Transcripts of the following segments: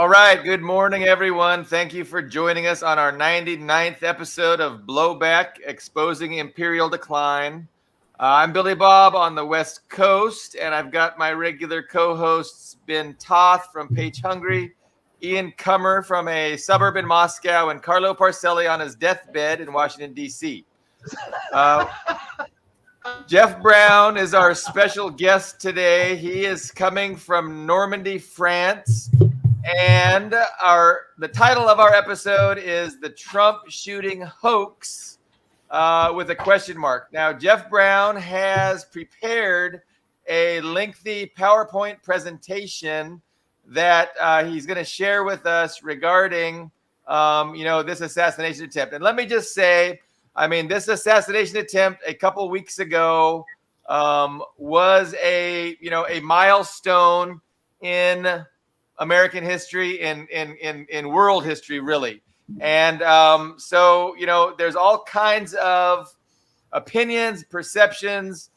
All right. Good morning, everyone. Thank you for joining us on our 99th episode of Blowback, Exposing Imperial Decline. I'm Billy Bob on the West Coast, and I've got my regular co-hosts, Ben Toth from Page Hungry, Ian Cummer from a suburb in Moscow, and Carlo Parcelli on his deathbed in Washington, D.C. Jeff Brown is our special guest today. He is coming from Normandy, France. And the title of our episode is The Trump Shooting Hoax with a question mark. Now, Jeff Brown has prepared a lengthy PowerPoint presentation that he's going to share with us regarding, this assassination attempt. And let me just say, this assassination attempt a couple weeks ago was a milestone in American history, in world history, really. And there's all kinds of opinions, perceptions,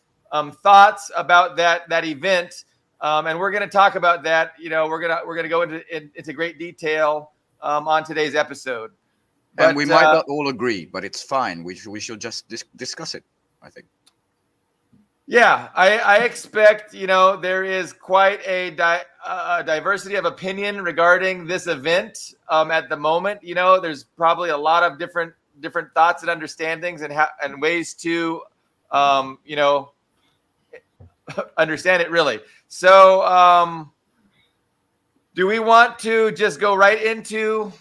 thoughts about that event, and we're going to talk about that. We're gonna go into great detail on today's episode. And we might not all agree, but it's fine. We should just discuss it, I think. Yeah, I expect, there is quite a diversity of opinion regarding this event at the moment. There's probably a lot of different thoughts and understandings and ways to, understand it, really. So do we want to just go right into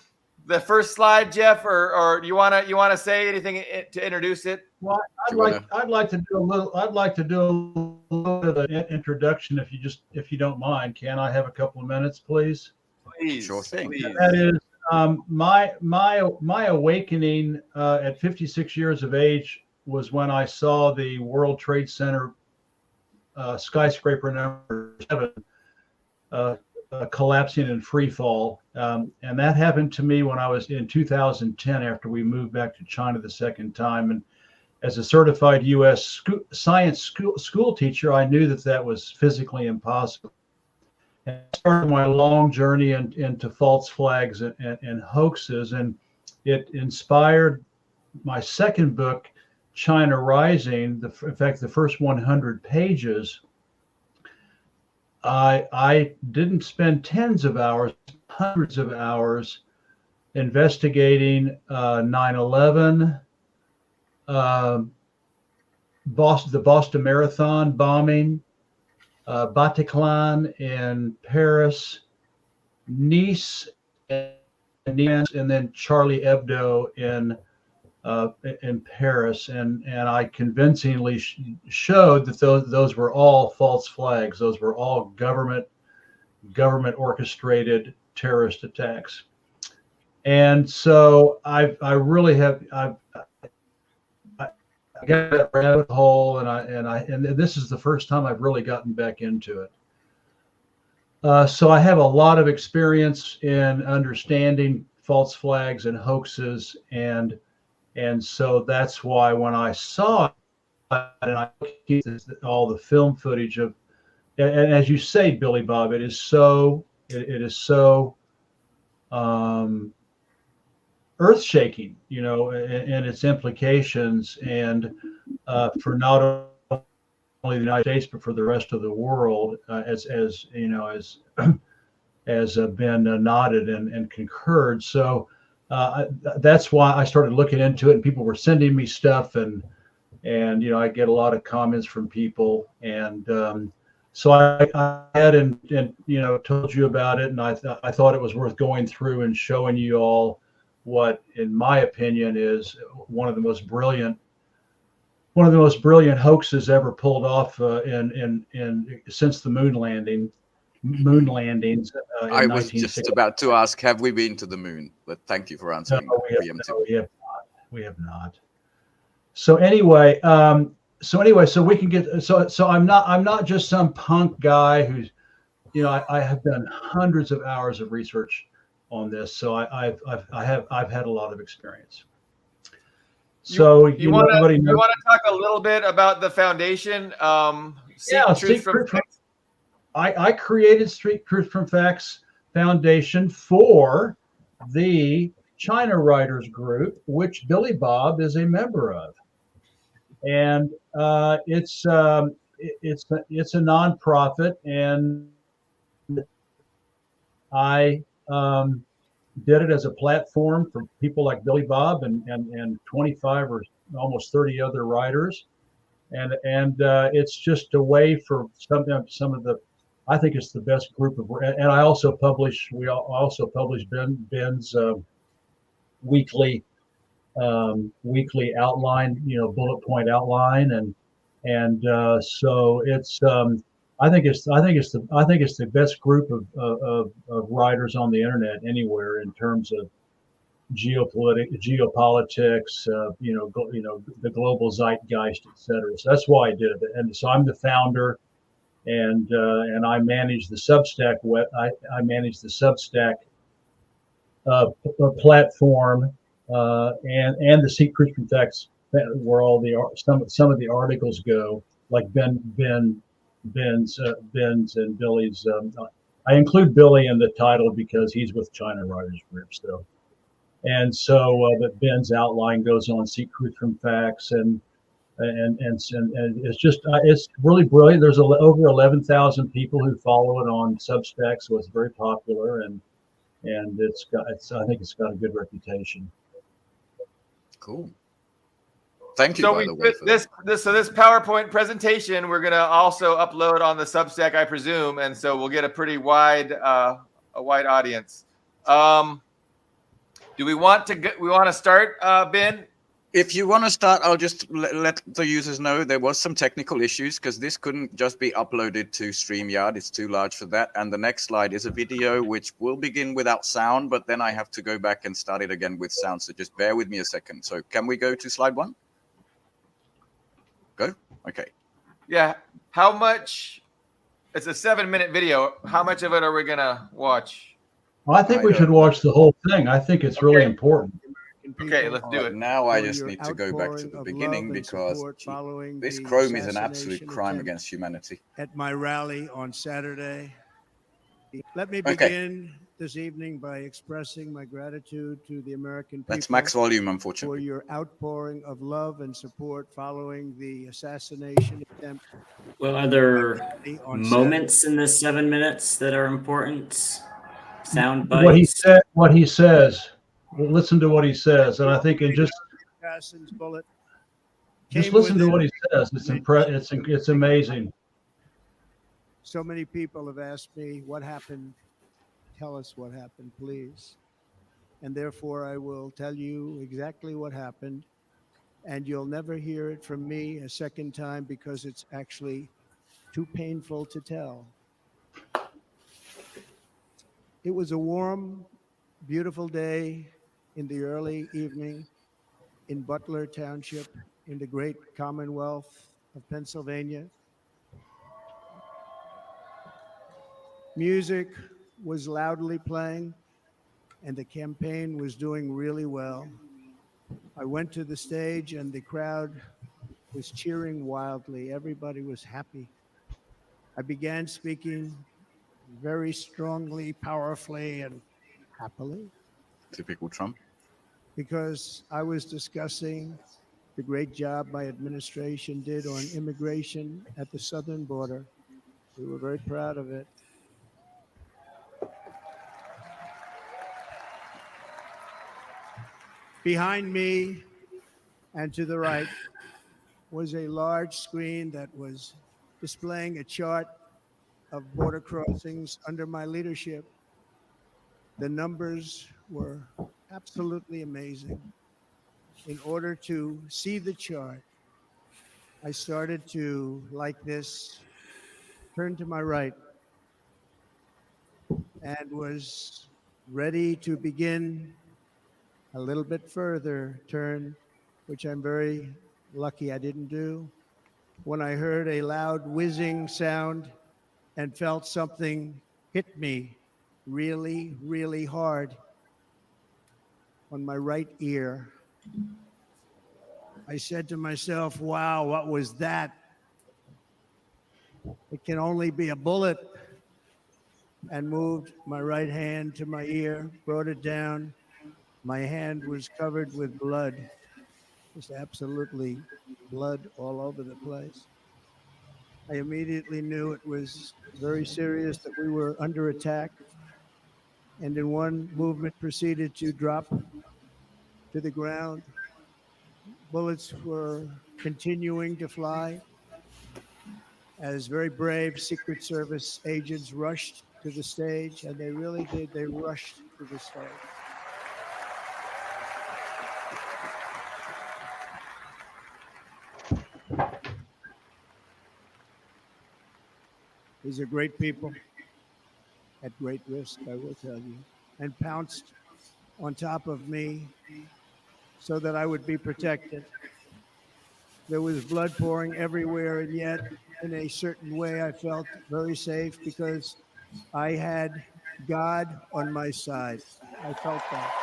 the first slide, Jeff, or you want to say anything to introduce it? Well, I'd like to do a little bit of an introduction, if you don't mind. Can I have a couple of minutes, please? Please, sure thing. Please. That is my awakening at 56 years of age was when I saw the World Trade Center skyscraper number 7 collapsing in free fall, and that happened to me when I was in 2010 after we moved back to China the second time. And as a certified U.S. science school teacher, I knew that was physically impossible. And I started my long journey into false flags and hoaxes, and it inspired my second book, China Rising. In fact, the first 100 pages, I didn't spend tens of hours, hundreds of hours investigating 9/11, the Boston Marathon bombing, Bataclan in Paris, Nice and then Charlie Hebdo in Paris, and I convincingly showed that those were all false flags. Those were all government orchestrated terrorist attacks. And so I got that rabbit hole, and this is the first time I've really gotten back into it. So I have a lot of experience in understanding false flags and hoaxes, and so that's why when I saw it, and I looked at all the film footage of, and as you say, Billy Bob, it is so earth-shaking, and its implications, and for not only the United States but for the rest of the world, as been nodded and concurred. So that's why I started looking into it, and people were sending me stuff, and I get a lot of comments from people, and so I had and told you about it, and I thought it was worth going through and showing you all what, in my opinion, is one of the most brilliant hoaxes ever pulled off since the moon landings. I was just about to ask, have we been to the moon? But thank you for answering. No, we have not. So anyway, so we can get so I'm not just some punk guy who's, I have done hundreds of hours of research on this, so I've had a lot of experience. So you want to talk a little bit about the foundation? I created Street Truth from Facts foundation for the China Writers Group, which Billy Bob is a member of, and it's a nonprofit, and I did it as a platform for people like Billy Bob and 25 or almost 30 other writers, and it's just a way for some of the, I think it's the best group of, and I also publish, we also publish Ben's weekly outline, bullet point outline, and so it's I think it's the best group of writers on the internet anywhere in terms of geopolitics, the global zeitgeist, etc. So that's why I did it, and so I'm the founder, and I manage the Substack. I manage the Substack platform, and the Secret Effects, where all the some of the articles go, like Ben's and Billy's. I include Billy in the title because he's with China Writers Group, so. And so that Ben's outline goes on Secret from Facts, and it's just it's really brilliant. There's over 11,000 people who follow it on Substack, so it's very popular, and I think it's got a good reputation. Cool. Thank you. So by the way, this PowerPoint presentation we're gonna also upload on the Substack, I presume, and so we'll get a pretty wide audience. Do we want to start, Ben? If you want to start, I'll just let the users know there was some technical issues because this couldn't just be uploaded to StreamYard. It's too large for that. And the next slide is a video which will begin without sound, but then I have to go back and start it again with sound. So just bear with me a second. So can we go to slide 1? Go? Okay. Yeah. How much? It's a 7-minute video. How much of it are we going to watch? Well, I think we should watch the whole thing. I think it's really important. Okay, let's do it. Now I just need to go back to the beginning because this Chrome is an absolute crime against humanity. At my rally on Saturday, let me begin this evening by expressing my gratitude to the American people. That's max volume, For unfortunately. your outpouring of love and support following the assassination attempt. Well, are there moments in the 7 minutes that are important? Sound bites? What he says. Listen to what he says, and I think it just listen to what he says. It's amazing. So many people have asked me what happened. Tell us what happened, please. And therefore, I will tell you exactly what happened, and you'll never hear it from me a second time because it's actually too painful to tell. It was a warm, beautiful day in the early evening in Butler Township in the great Commonwealth of Pennsylvania. Music was loudly playing and the campaign was doing really well. I went to the stage and the crowd was cheering wildly. Everybody was happy. I began speaking very strongly, powerfully, and happily. Typical Trump. Because I was discussing the great job my administration did on immigration at the southern border. We were very proud of it. Behind me and to the right was a large screen that was displaying a chart of border crossings under my leadership. The numbers were absolutely amazing. In order to see the chart, I started to, like this, turn to my right and was ready to begin a little bit further turn, which I'm very lucky I didn't do, when I heard a loud whizzing sound and felt something hit me really, really hard on my right ear. I said to myself, wow, what was that? It can only be a bullet. and moved my right hand to my ear, brought it down. My hand was covered with blood, just absolutely blood all over the place. I immediately knew it was very serious, that we were under attack, and in one movement proceeded to drop to the ground. Bullets were continuing to fly as very brave Secret Service agents rushed to the stage, and they really did. They rushed to the stage. These are great people at great risk, I will tell you, and pounced on top of me so that I would be protected. There was blood pouring everywhere, and yet, in a certain way, I felt very safe because I had God on my side. I felt that.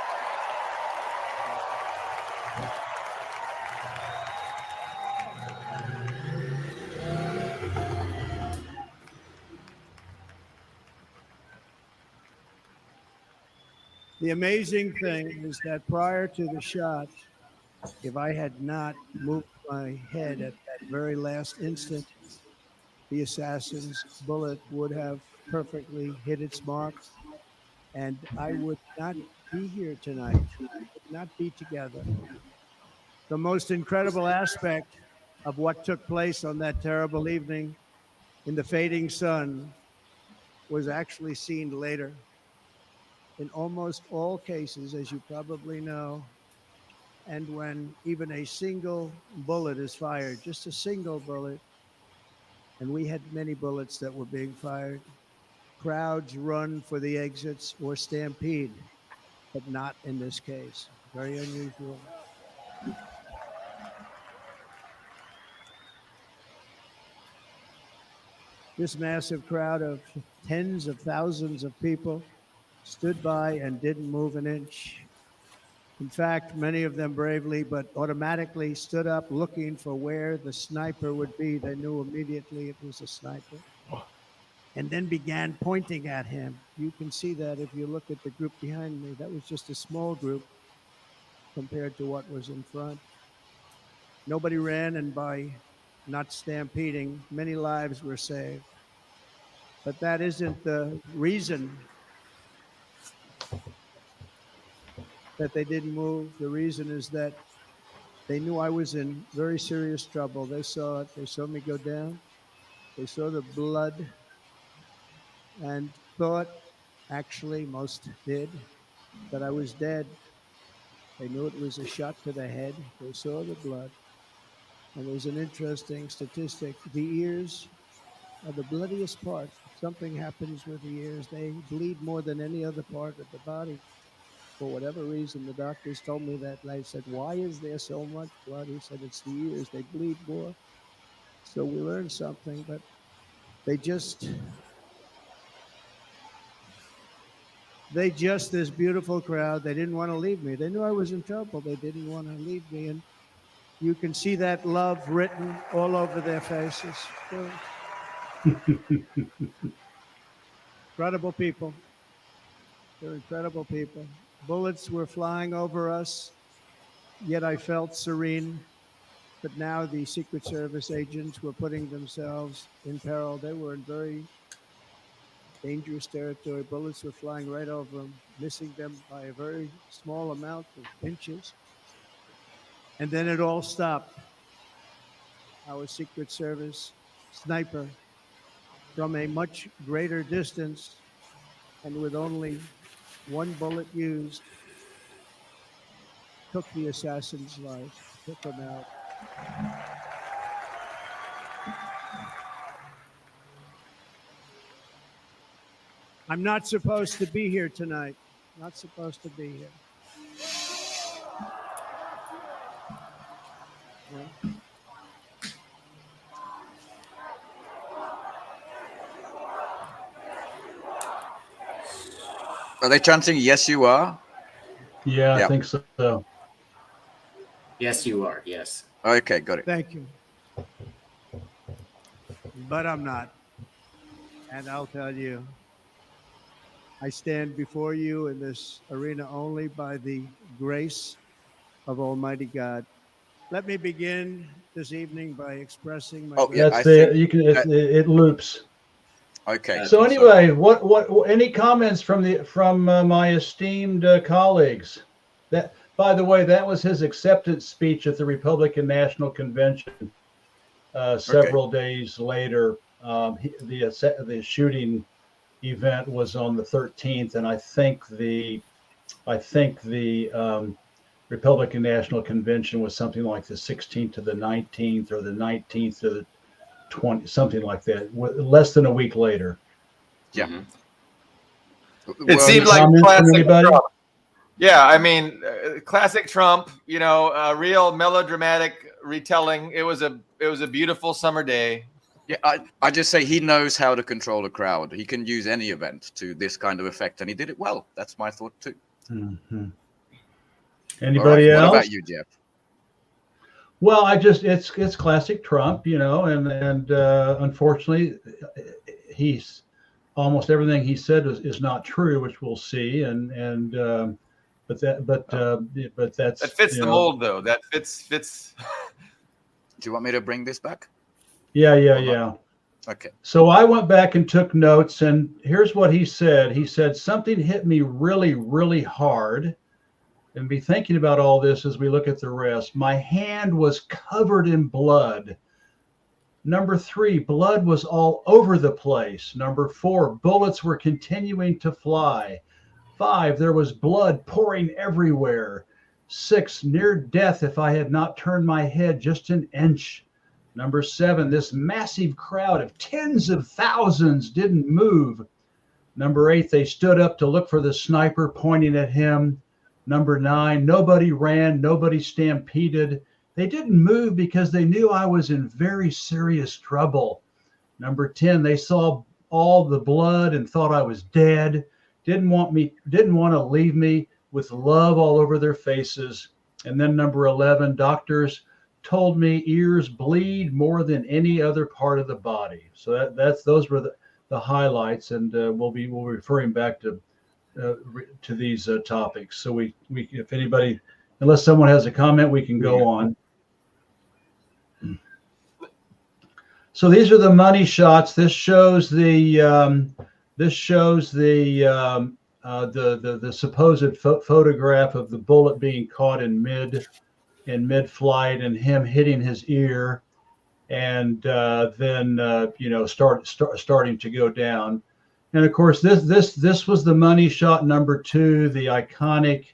The amazing thing is that prior to the shot, if I had not moved my head at that very last instant, the assassin's bullet would have perfectly hit its mark, and I would not be here tonight. We would not be together. The most incredible aspect of what took place on that terrible evening in the fading sun was actually seen later. In almost all cases, as you probably know, and when even a single bullet is fired, just a single bullet, and we had many bullets that were being fired, crowds run for the exits or stampede, but not in this case. Very unusual. This massive crowd of tens of thousands of people stood by and didn't move an inch. In fact, many of them bravely, but automatically stood up looking for where the sniper would be. They knew immediately it was a sniper. And then began pointing at him. You can see that if you look at the group behind me. That was just a small group compared to what was in front. Nobody ran, and by not stampeding, many lives were saved. But that isn't the reason that they didn't move. The reason is that they knew I was in very serious trouble. They saw it. They saw me go down. They saw the blood and thought, actually, most did, that I was dead. They knew it was a shot to the head. They saw the blood. And there's an interesting statistic. The ears are the bloodiest part. Something happens with the ears. They bleed more than any other part of the body. For whatever reason, the doctors told me that. And I said, why is there so much blood? He said, it's the ears. They bleed more. So we learned something, but they just, this beautiful crowd, they didn't want to leave me. They knew I was in trouble. They didn't want to leave me. And you can see that love written all over their faces. Incredible people. They're incredible people. Bullets were flying over us, yet I felt serene. But now the Secret Service agents were putting themselves in peril. They were in very dangerous territory. Bullets were flying right over them, missing them by a very small amount of inches. And then it all stopped. Our Secret Service sniper, from a much greater distance and with only one bullet used, took the assassin's life, took him out. I'm not supposed to be here tonight. Not supposed to be here. Yeah. Are they chanting, yes, you are? Yeah, Yeah. I think so. Yes, you are. Yes. Okay, got it. Thank you. But I'm not. And I'll tell you, I stand before you in this arena only by the grace of Almighty God. Let me begin this evening by expressing my Oh, yeah, That's I the think you can that- it loops. Okay. So Okay. anyway, what any comments from my esteemed colleagues? That, by the way, that was his acceptance speech at the Republican National Convention. Several days later, the shooting event was on the 13th, and I think the Republican National Convention was something like the 16th to the 19th, or the 19th to the 20, something like that. Less than a week later. Yeah. Mhm. It Well, seemed Any like comments from classic anybody? Trump. Yeah, I mean, classic Trump. You know, a real melodramatic retelling. It was a beautiful summer day. yeah, I just say he knows how to control a crowd. He can use any event to this kind of effect, and he did it well. That's my thought too. Mm-hmm. All Anybody right. What else? about you, Jeff? Well, it's classic Trump, and unfortunately, he's almost everything he said is not true, which we'll see, but that's That fits the mold, though. That fits. Do you want me to bring this back? Yeah. Or not? Yeah. Okay. So I went back and took notes, and here's what he said. He said, something hit me really, really hard. And be thinking about all this as we look at the rest. My hand was covered in blood. Number 3, blood was all over the place. Number 4, bullets were continuing to fly. 5, there was blood pouring everywhere. 6, near death if I had not turned my head just an inch. Number 7, this massive crowd of tens of thousands didn't move. Number 8, they stood up to look for the sniper pointing at him. Number 9, nobody ran, nobody stampeded. They didn't move because they knew I was in very serious trouble. Number 10, they saw all the blood and thought I was dead. Didn't want to leave me with love all over their faces. And then number 11, doctors told me ears bleed more than any other part of the body. So those were the highlights, and we'll be referring back to these topics. So we if anybody, unless someone has a comment, we can go on. So these are the money shots. This shows the supposed photograph of the bullet being caught in mid-flight and him hitting his ear, and then starting to go down. And of course, this was the money shot number 2, the iconic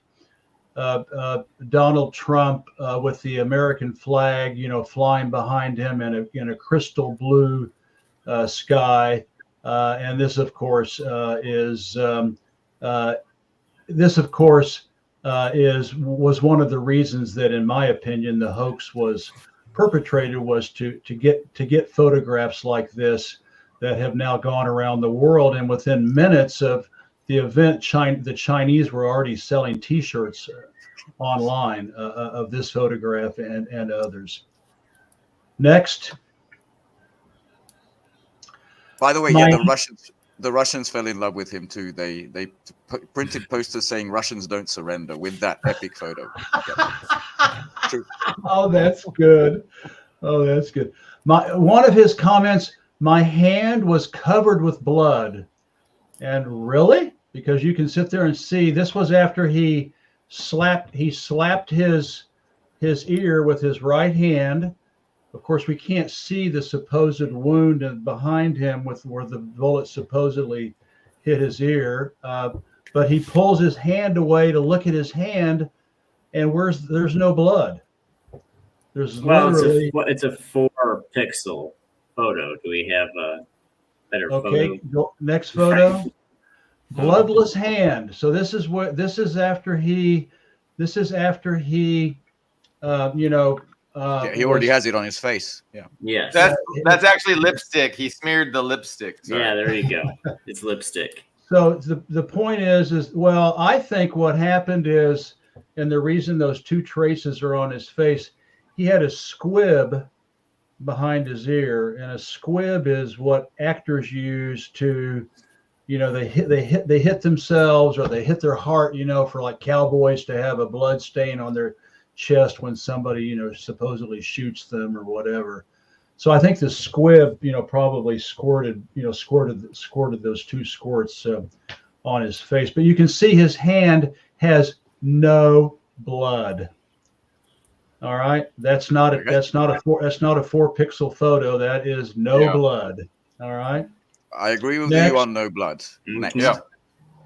Donald Trump with the American flag, flying behind him in a crystal blue sky. And this, of course, was one of the reasons that, in my opinion, the hoax was perpetrated, was to get photographs like this that have now gone around the world. And within minutes of the event, the Chinese were already selling T-shirts online of this photograph and others. Next. By the way, the Russians fell in love with him too. They printed posters saying Russians don't surrender with that epic photo. True. Oh, that's good. One of his comments, my hand was covered with blood. And really? Because you can sit there and see, this was after he slapped his ear with his right hand. Of course, we can't see the supposed wound behind him where the bullet supposedly hit his ear. But he pulls his hand away to look at his hand, and there's no blood. There's literally. It's a 4-pixel photo. Do we have a better photo? Okay, next photo. Bloodless hand. So this is after he he already has it on his face. Yeah. Yes. That's actually lipstick. He smeared the lipstick. Sorry. Yeah, there you go. It's lipstick. So the point is well, I think what happened is, and the reason those 2 traces are on his face, he had a squib behind his ear, and a squib is what actors use to they hit themselves, or they hit their heart, for like cowboys to have a blood stain on their chest when somebody, supposedly shoots them or whatever. So I think the squib, probably squirted those 2 squirts on his face. But you can see his hand has no blood. All right, that's not a 4-pixel photo. That is no blood. All right. I agree with Next. you on no blood. Next. Yeah.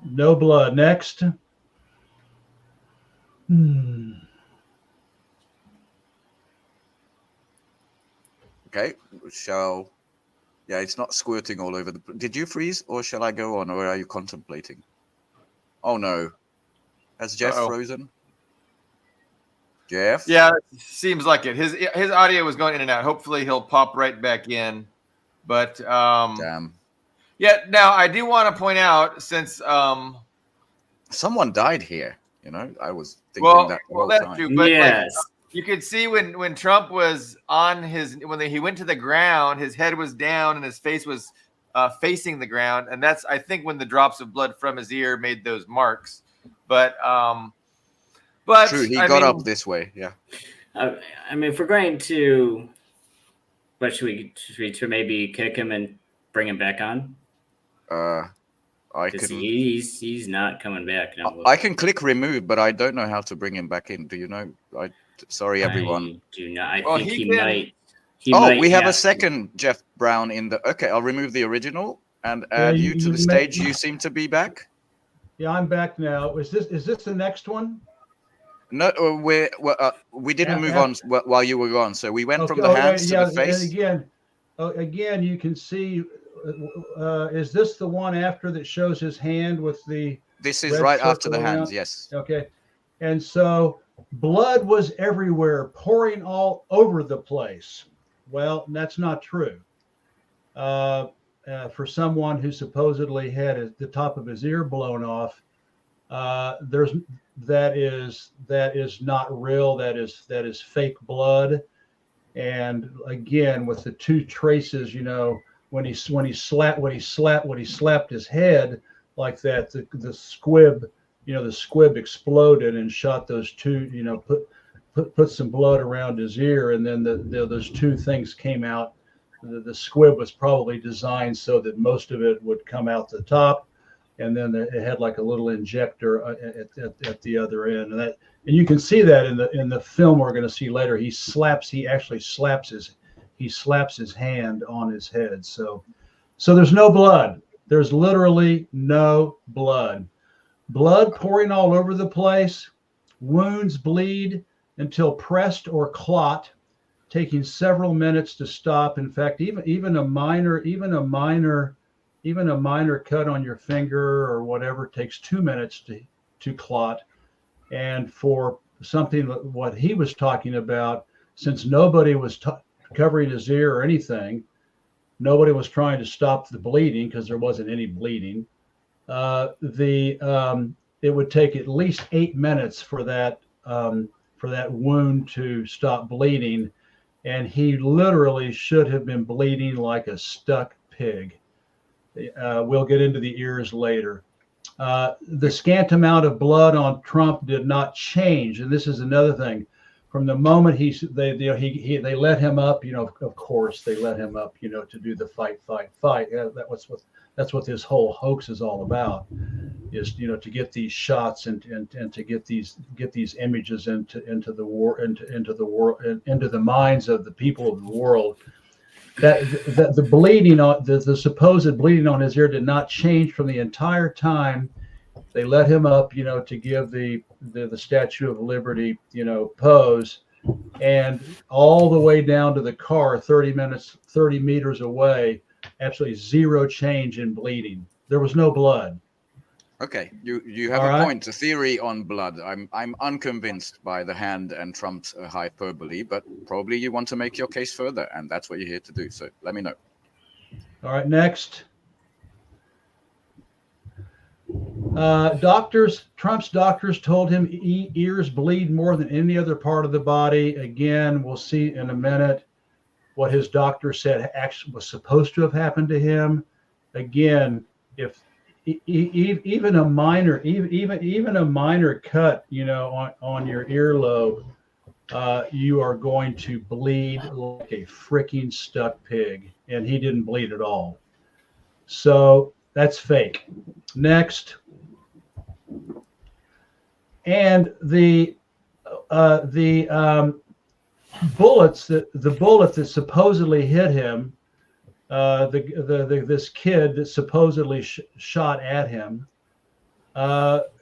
No blood. Next. Okay. Yeah, it's not squirting all over the. Did you freeze, or shall I go on, or are you contemplating? Oh no. Has Jeff frozen? Jeff? Yeah, seems like it. His audio was going in and out. Hopefully he'll pop right back in. But Damn. yeah, now I do want to point out, since someone died here, I was thinking that the whole that's time. true, but Yes. you could see when Trump was on he went to the ground, his head was down and his face was facing the ground, and that's, I think, when the drops of blood from his ear made those marks. But True, he got up this way. Yeah. I mean, if we're going to, what should we maybe kick him and bring him back on? He's not coming back. No. I can click remove, but I don't know how to bring him back in. Do you know? Sorry, everyone. I do not. I think he might. We have a second Jeff Brown in the. Okay, I'll remove the original and add you to the stage. You seem to be back. Yeah, I'm back now. Is this the next one? No, we didn't move on while you were gone. So we went from the hands to the face. And again, you can see. Is this the one after that shows his hand with the? This is right after the hands. Yes. Okay, and so blood was everywhere, pouring all over the place. Well, that's not true. For someone who supposedly had the top of his ear blown off, that is not real. That is fake blood. And again, with the 2 traces, when he slapped his head like that, the squib, the squib exploded and shot those 2, put some blood around his ear, and then those 2 things came out. The squib was probably designed so that most of it would come out the top, and then it had like a little injector at the other end, and you can see that in the film we're going to see later. He actually slaps his hand on his head. So there's no blood. There's literally no blood. Blood pouring all over the place. Wounds bleed until pressed or clot, taking several minutes to stop. In fact, even a minor cut on your finger or whatever takes 2 minutes to clot. And for something what he was talking about, since nobody was covering his ear or anything, nobody was trying to stop the bleeding because there wasn't any bleeding. It would take at least 8 minutes for that wound to stop bleeding, and he literally should have been bleeding like a stuck pig. We'll get into the ears later. The scant amount of blood on Trump did not change, and this is another thing. From the moment they let him up, of course they let him up, to do the fight. That's what this whole hoax is all about, is to get these shots and to get these images into the minds of the people of the world. That the bleeding on the supposed bleeding on his ear did not change from the entire time they let him up, to give the Statue of Liberty, pose, and all the way down to the car 30 meters away, absolutely zero change in bleeding. There was no blood. Okay, you have a point, a theory on blood. I'm unconvinced by the hand and Trump's hyperbole, but probably you want to make your case further, and that's what you're here to do. So let me know. All right, next. Trump's doctors told him ears bleed more than any other part of the body. Again, we'll see in a minute what his doctor said actually was supposed to have happened to him. Again, if even a minor cut, on your earlobe, you are going to bleed like a freaking stuck pig. And he didn't bleed at all. So that's fake. Next. And the bullet that supposedly hit him, this kid that supposedly shot at him,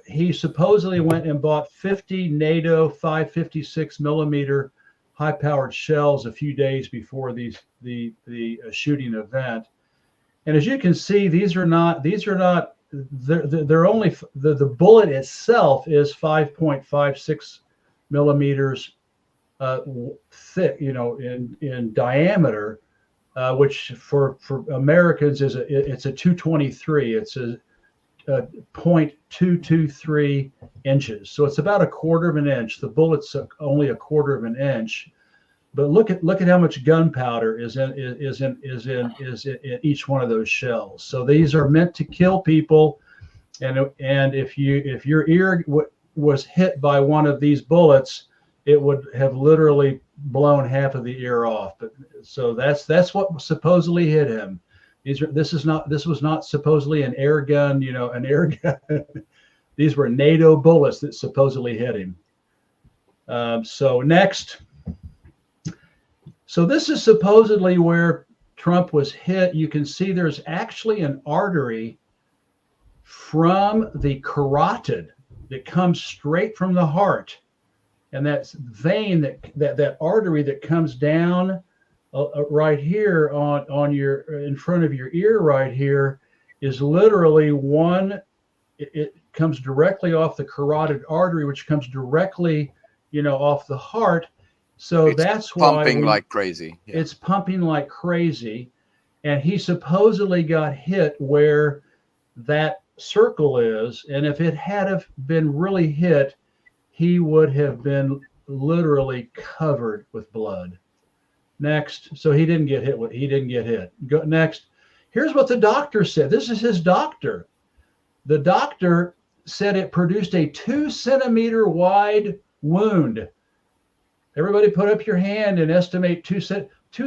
he supposedly went and bought 50 NATO 5.56 millimeter high-powered shells a few days before the shooting event. And as you can see, they're only, the bullet itself is 5.56 millimeters thick, in diameter, which for Americans it's a 223. It's a 0.223 inches. So it's about a quarter of an inch. The bullet's only a quarter of an inch. But look at how much gunpowder is in each one of those shells. So these are meant to kill people, and if your ear was hit by one of these bullets, it would have literally blown half of the ear off. But so that's what supposedly hit him. This was not supposedly an air gun, an air gun. These were NATO bullets that supposedly hit him. So next. So this is supposedly where Trump was hit. You can see there's actually an artery from the carotid that comes straight from the heart. And that vein, that artery that comes down right here in front of your ear right here, is literally it comes directly off the carotid artery, which comes directly, off the heart. So that's why pumping like crazy. Yeah. It's pumping like crazy. And he supposedly got hit where that circle is. And if it had have been really hit, he would have been literally covered with blood. Next. So he didn't get hit. Go next. Here's what the doctor said. This is his doctor. The doctor said it produced a 2-centimeter wide wound. Everybody put up your hand and estimate 2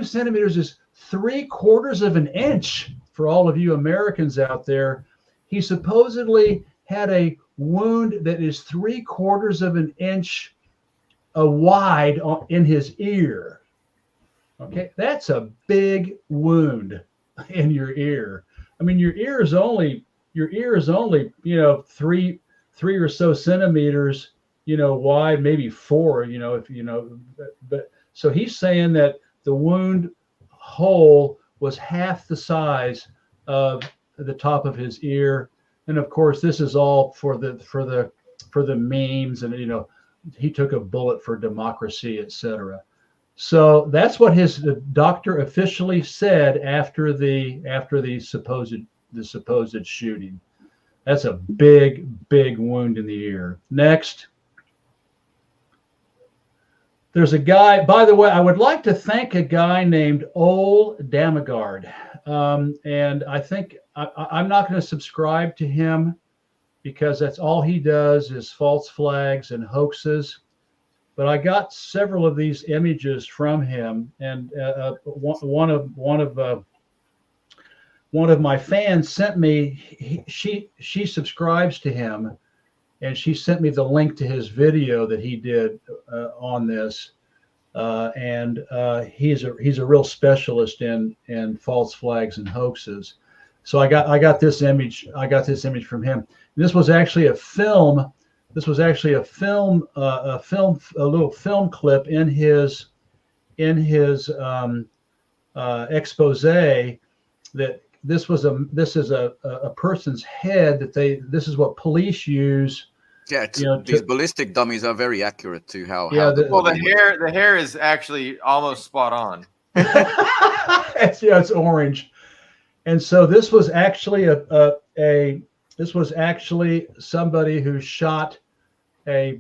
centimeters is 3/4 of an inch for all of you Americans out there. He supposedly had a wound that is 3/4 of an inch wide in his ear. Okay, that's a big wound in your ear. I mean, your ear is only 3 or so centimeters, wide, maybe 4, but so he's saying that the wound hole was half the size of the top of his ear. And of course, this is all for the memes, and he took a bullet for democracy, etc. So that's what his doctor officially said after the supposed shooting. That's a big wound in the ear. Next. There's a guy, by the way, I would like to thank a guy named Ol Damagard. And I think I'm not going to subscribe to him because that's all he does is false flags and hoaxes. But I got several of these images from him, and one of my fans sent me. She subscribes to him, and she sent me the link to his video that he did on this. And he's a real specialist in false flags and hoaxes. So I got this image. I got this image from him. This was actually a film. This was actually a little film clip in his expose that this is a person's head this is what police use. Yeah, these ballistic dummies are very accurate to how. The hair is actually almost spot on. It's orange, and so this was actually this was actually somebody who shot a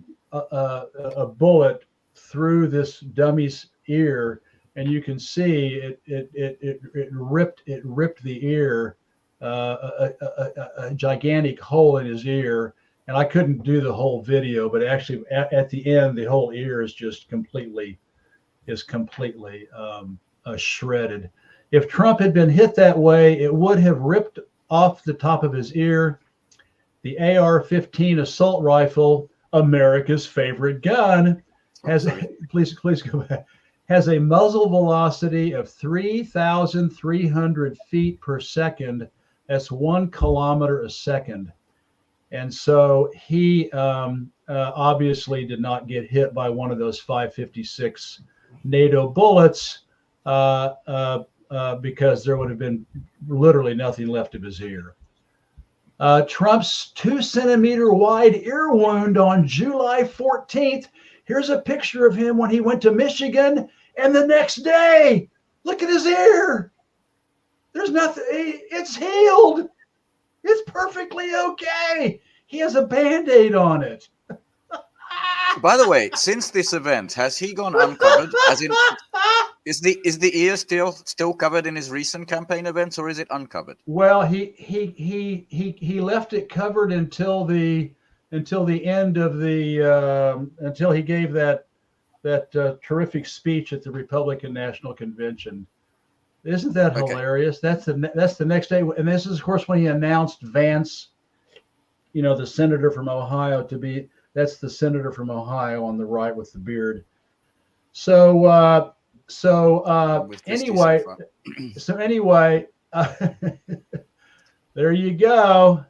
bullet through this dummy's ear, and you can see it ripped the ear a gigantic hole in his ear. And I couldn't do the whole video, but actually at the end, the whole ear is just completely shredded. If Trump had been hit that way, it would have ripped off the top of his ear. The AR-15 assault rifle, America's favorite gun, please go back, has a muzzle velocity of 3,300 feet per second. That's 1 kilometer a second. And so he obviously did not get hit by one of those 5.56 NATO bullets because there would have been literally nothing left of his ear. Trump's 2-centimeter wide ear wound on July 14th. Here's a picture of him when he went to Michigan, and the next day, look at his ear. There's nothing, it's healed. It's perfectly okay. He has a Band-Aid on it. By the way, since this event, has he gone uncovered? As in, is the ear still covered in his recent campaign events, or is it uncovered? Well, he left it covered until the end of the until he gave that terrific speech at the Republican National Convention. Isn't that hilarious? That's the next day, and this is of course when he announced Vance, the senator from Ohio that's the senator from Ohio on the right with the beard. So anyway, there you go.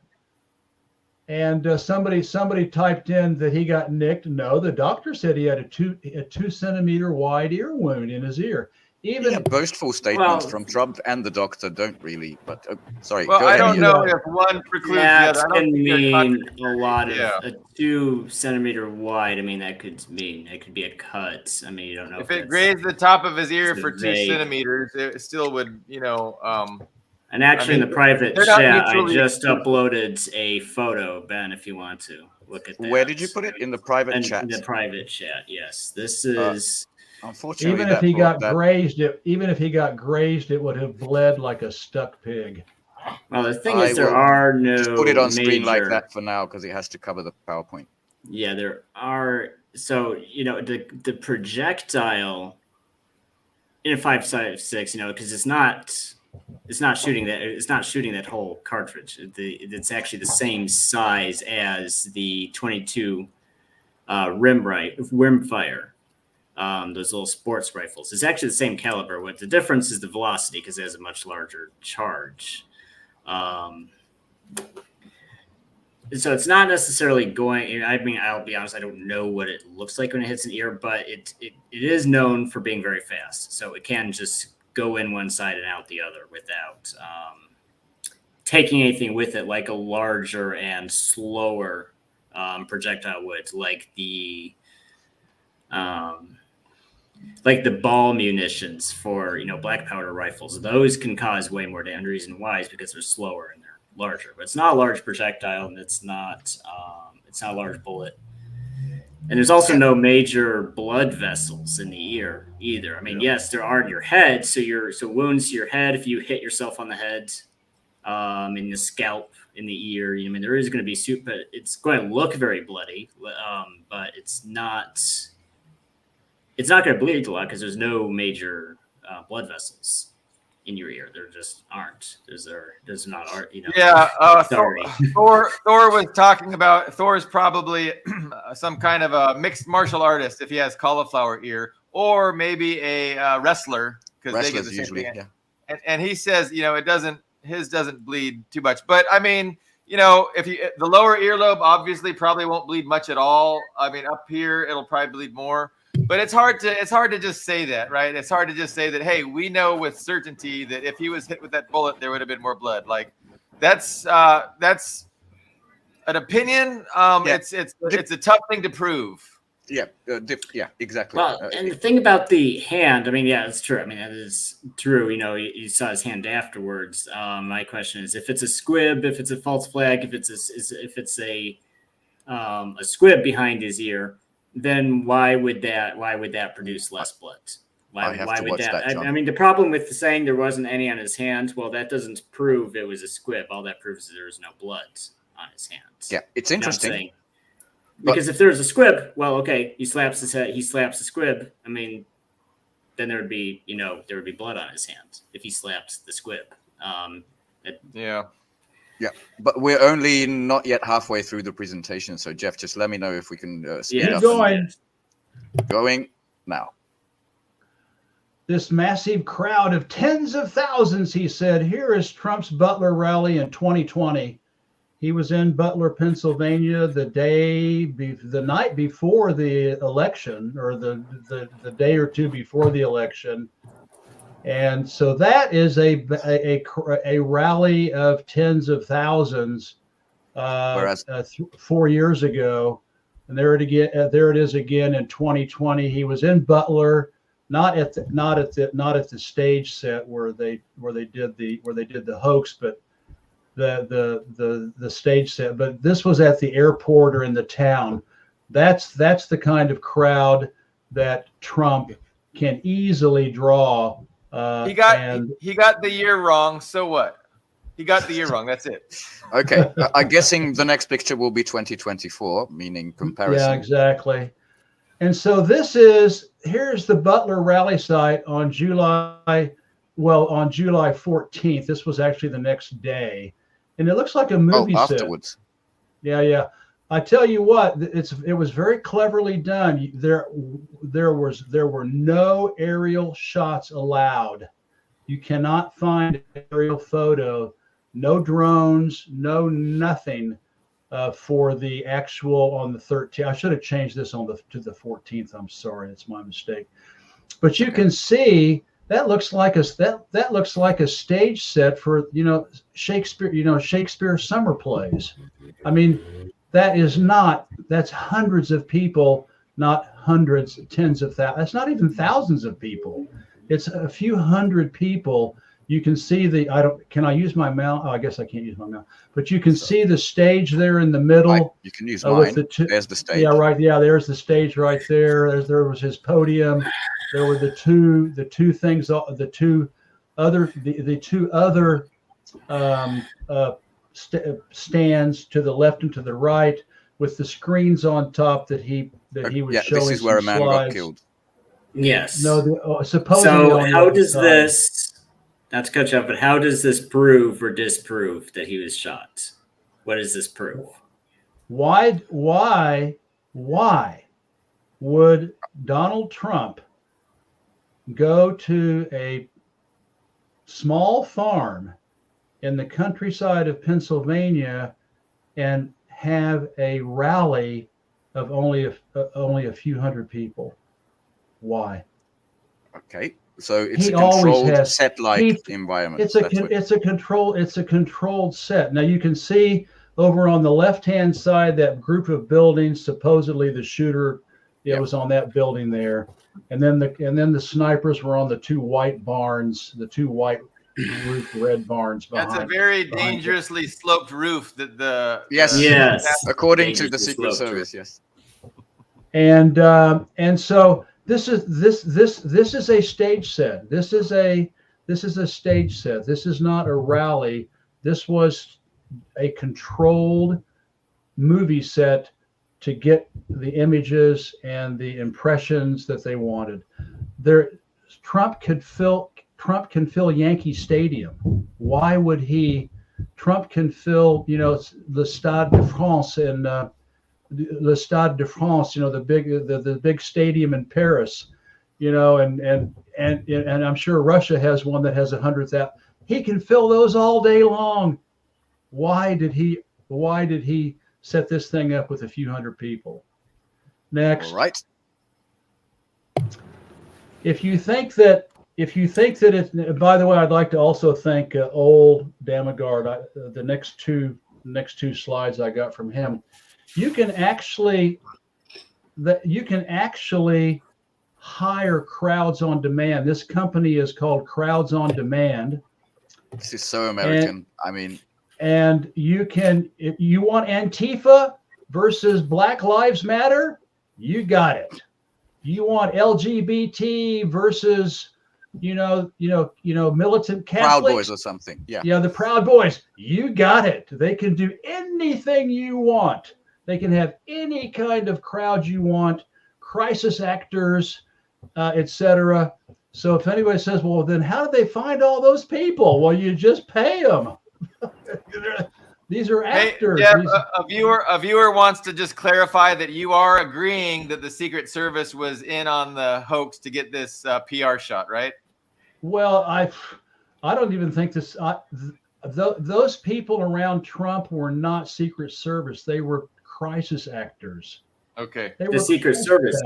And somebody typed in that he got nicked. No, the doctor said he had a 2-centimeter wide ear wound in his ear. Even boastful statements from Trump and the doctor don't really. But sorry. Well, go ahead. I don't know if one precludes the other. That can mean a lot of a 2-centimeter wide. I mean, that could be a cut. I mean, you don't know if it grazed the top of his ear for 2 centimeters. It still would, And actually, in the private chat, I just uploaded a photo, Ben. If you want to look at that. Where did you put it? In the private chat. In the private chat, yes. This is. Unfortunately, even if he got grazed, it would have bled like a stuck pig. Well, the thing is, there are no. Just put it on screen like that for now because it has to cover the PowerPoint. Yeah, there are. So the projectile in a 5.56, because it's not shooting that whole cartridge. It's actually the same size as the 22 rimfire. Those little sports rifles. It's actually the same caliber. What the difference is the velocity because it has a much larger charge. So it's not necessarily going. I mean, I'll be honest. I don't know what it looks like when it hits an ear, but it is known for being very fast. So it can just go in one side and out the other without taking anything with it, like a larger and slower projectile would, like the ball munitions for black powder rifles. Those can cause way more damage. The reason why is because they're slower and they're larger. But it's not a large projectile, and it's not a large bullet. And there's also no major blood vessels in the ear either. I mean, yes, there are in your head. So wounds to your head, if you hit yourself on the head, in the scalp, in the ear, I mean, there is going to be but it's going to look very bloody. But it's not going to bleed a lot because there's no major blood vessels in your ear. There just aren't. There's not. Yeah. Sorry. Thor was talking about. Thor's probably some kind of a mixed martial artist if he has cauliflower ear, or maybe a wrestler because they get the same thing. Yeah. And he says, his doesn't bleed too much. But I mean, if the lower earlobe obviously probably won't bleed much at all. I mean, up here it'll probably bleed more. But it's hard to just say that, right? It's hard to just say that, hey, we know with certainty that if he was hit with that bullet, there would have been more blood. Like that's an opinion. It's a tough thing to prove. Yeah, exactly. Well, and the thing about the hand, I mean, yeah, it's true. I mean, that is true. You saw his hand afterwards. My question is, if it's a squib, if it's a false flag, if it's a squib behind his ear, then why would that produce less blood? I have to watch that, John. I mean, the problem with saying there wasn't any on his hands, well, that doesn't prove it was a squib. All that proves is there was no blood on his hands. Yeah, it's interesting. Because if there was a squib, well, okay, he slaps his head, he slaps the squib. I mean, then there would be blood on his hands if he slaps the squib. Yeah. Yeah, but we're only not yet halfway through the presentation. So Jeff, just let me know if we can speed up. Going now. This massive crowd of tens of thousands, he said, here is Trump's Butler rally in 2020. He was in Butler, Pennsylvania the night before the election, or the day or two before the election. And so that is a rally of tens of thousands. Whereas 4 years ago, and there it is again in 2020. He was in Butler, not at the stage set where they did the hoax, but the stage set. But this was at the airport or in the town. That's the kind of crowd that Trump can easily draw. He got the year wrong. So what? He got the year wrong. That's it. Okay. I'm guessing the next picture will be 2024, meaning comparison. Yeah, exactly. And so here's the Butler rally site on July 14th. This was actually the next day. And it looks like a movie set. Afterwards. Yeah. I tell you what, it was very cleverly done. There were no aerial shots allowed. You cannot find an aerial photo, no drones, no nothing for the actual on the 13th. I should have changed this to the 14th. I'm sorry, it's my mistake. But you can see that looks like a stage set for Shakespeare summer plays. I mean, that's hundreds of people, not hundreds, tens of thousands. That's not even thousands of people. It's a few hundred people. You can see can I use my mouse? Oh, I guess I can't use my mouse, but you can see the stage there in the middle. You can use mine. There's the stage. Yeah, right. Yeah, there's the stage right there. There was his podium. There were the two things, the two other stands to the left and to the right with the screens on top that he was showing. This is where a man got killed. Yes. No, supposedly. So how does this? Not to cut you off, but how does this prove or disprove that he was shot? What does this prove? Why would Donald Trump go to a small farm in the countryside of Pennsylvania and have a rally of only a few hundred people? Why? Okay, so it's a controlled set-like environment. It's a controlled set. Now you can see over on the left-hand side that group of buildings. Supposedly the shooter was on that building there, and then the snipers were on the two white barns, the two white roofed red barns behind. That's a very dangerously sloped roof. Yes. According to the Secret Service, yes. And so this is a stage set. This is a stage set. This is not a rally. This was a controlled movie set to get the images and the impressions that they wanted. Trump can fill Yankee Stadium. Why would he? Trump can fill, the Stade de France and Le Stade de France, the big stadium in Paris, and I'm sure Russia has one that has 100,000. He can fill those all day long. Why did he set this thing up with a few hundred people? Next. All right. If you think that it, by the way, I'd like to also thank old Damagard. The next two slides I got from him. You can actually hire crowds on demand. This company is called Crowds on Demand. This is so American. And you can, if you want Antifa versus Black Lives Matter, you got it. You want LGBT versus, militant Catholics. Proud Boys or something. Yeah. Yeah, the Proud Boys. You got it. They can do anything you want. They can have any kind of crowd you want, crisis actors, etc. So if anybody says, well, then how did they find all those people? Well, you just pay them. These are actors. Hey, Jeff, a viewer wants to just clarify that you are agreeing that the Secret Service was in on the hoax to get this PR shot, right? Well, I don't even think this. Those people around Trump were not Secret Service. They were crisis actors. Okay. They The were Secret Service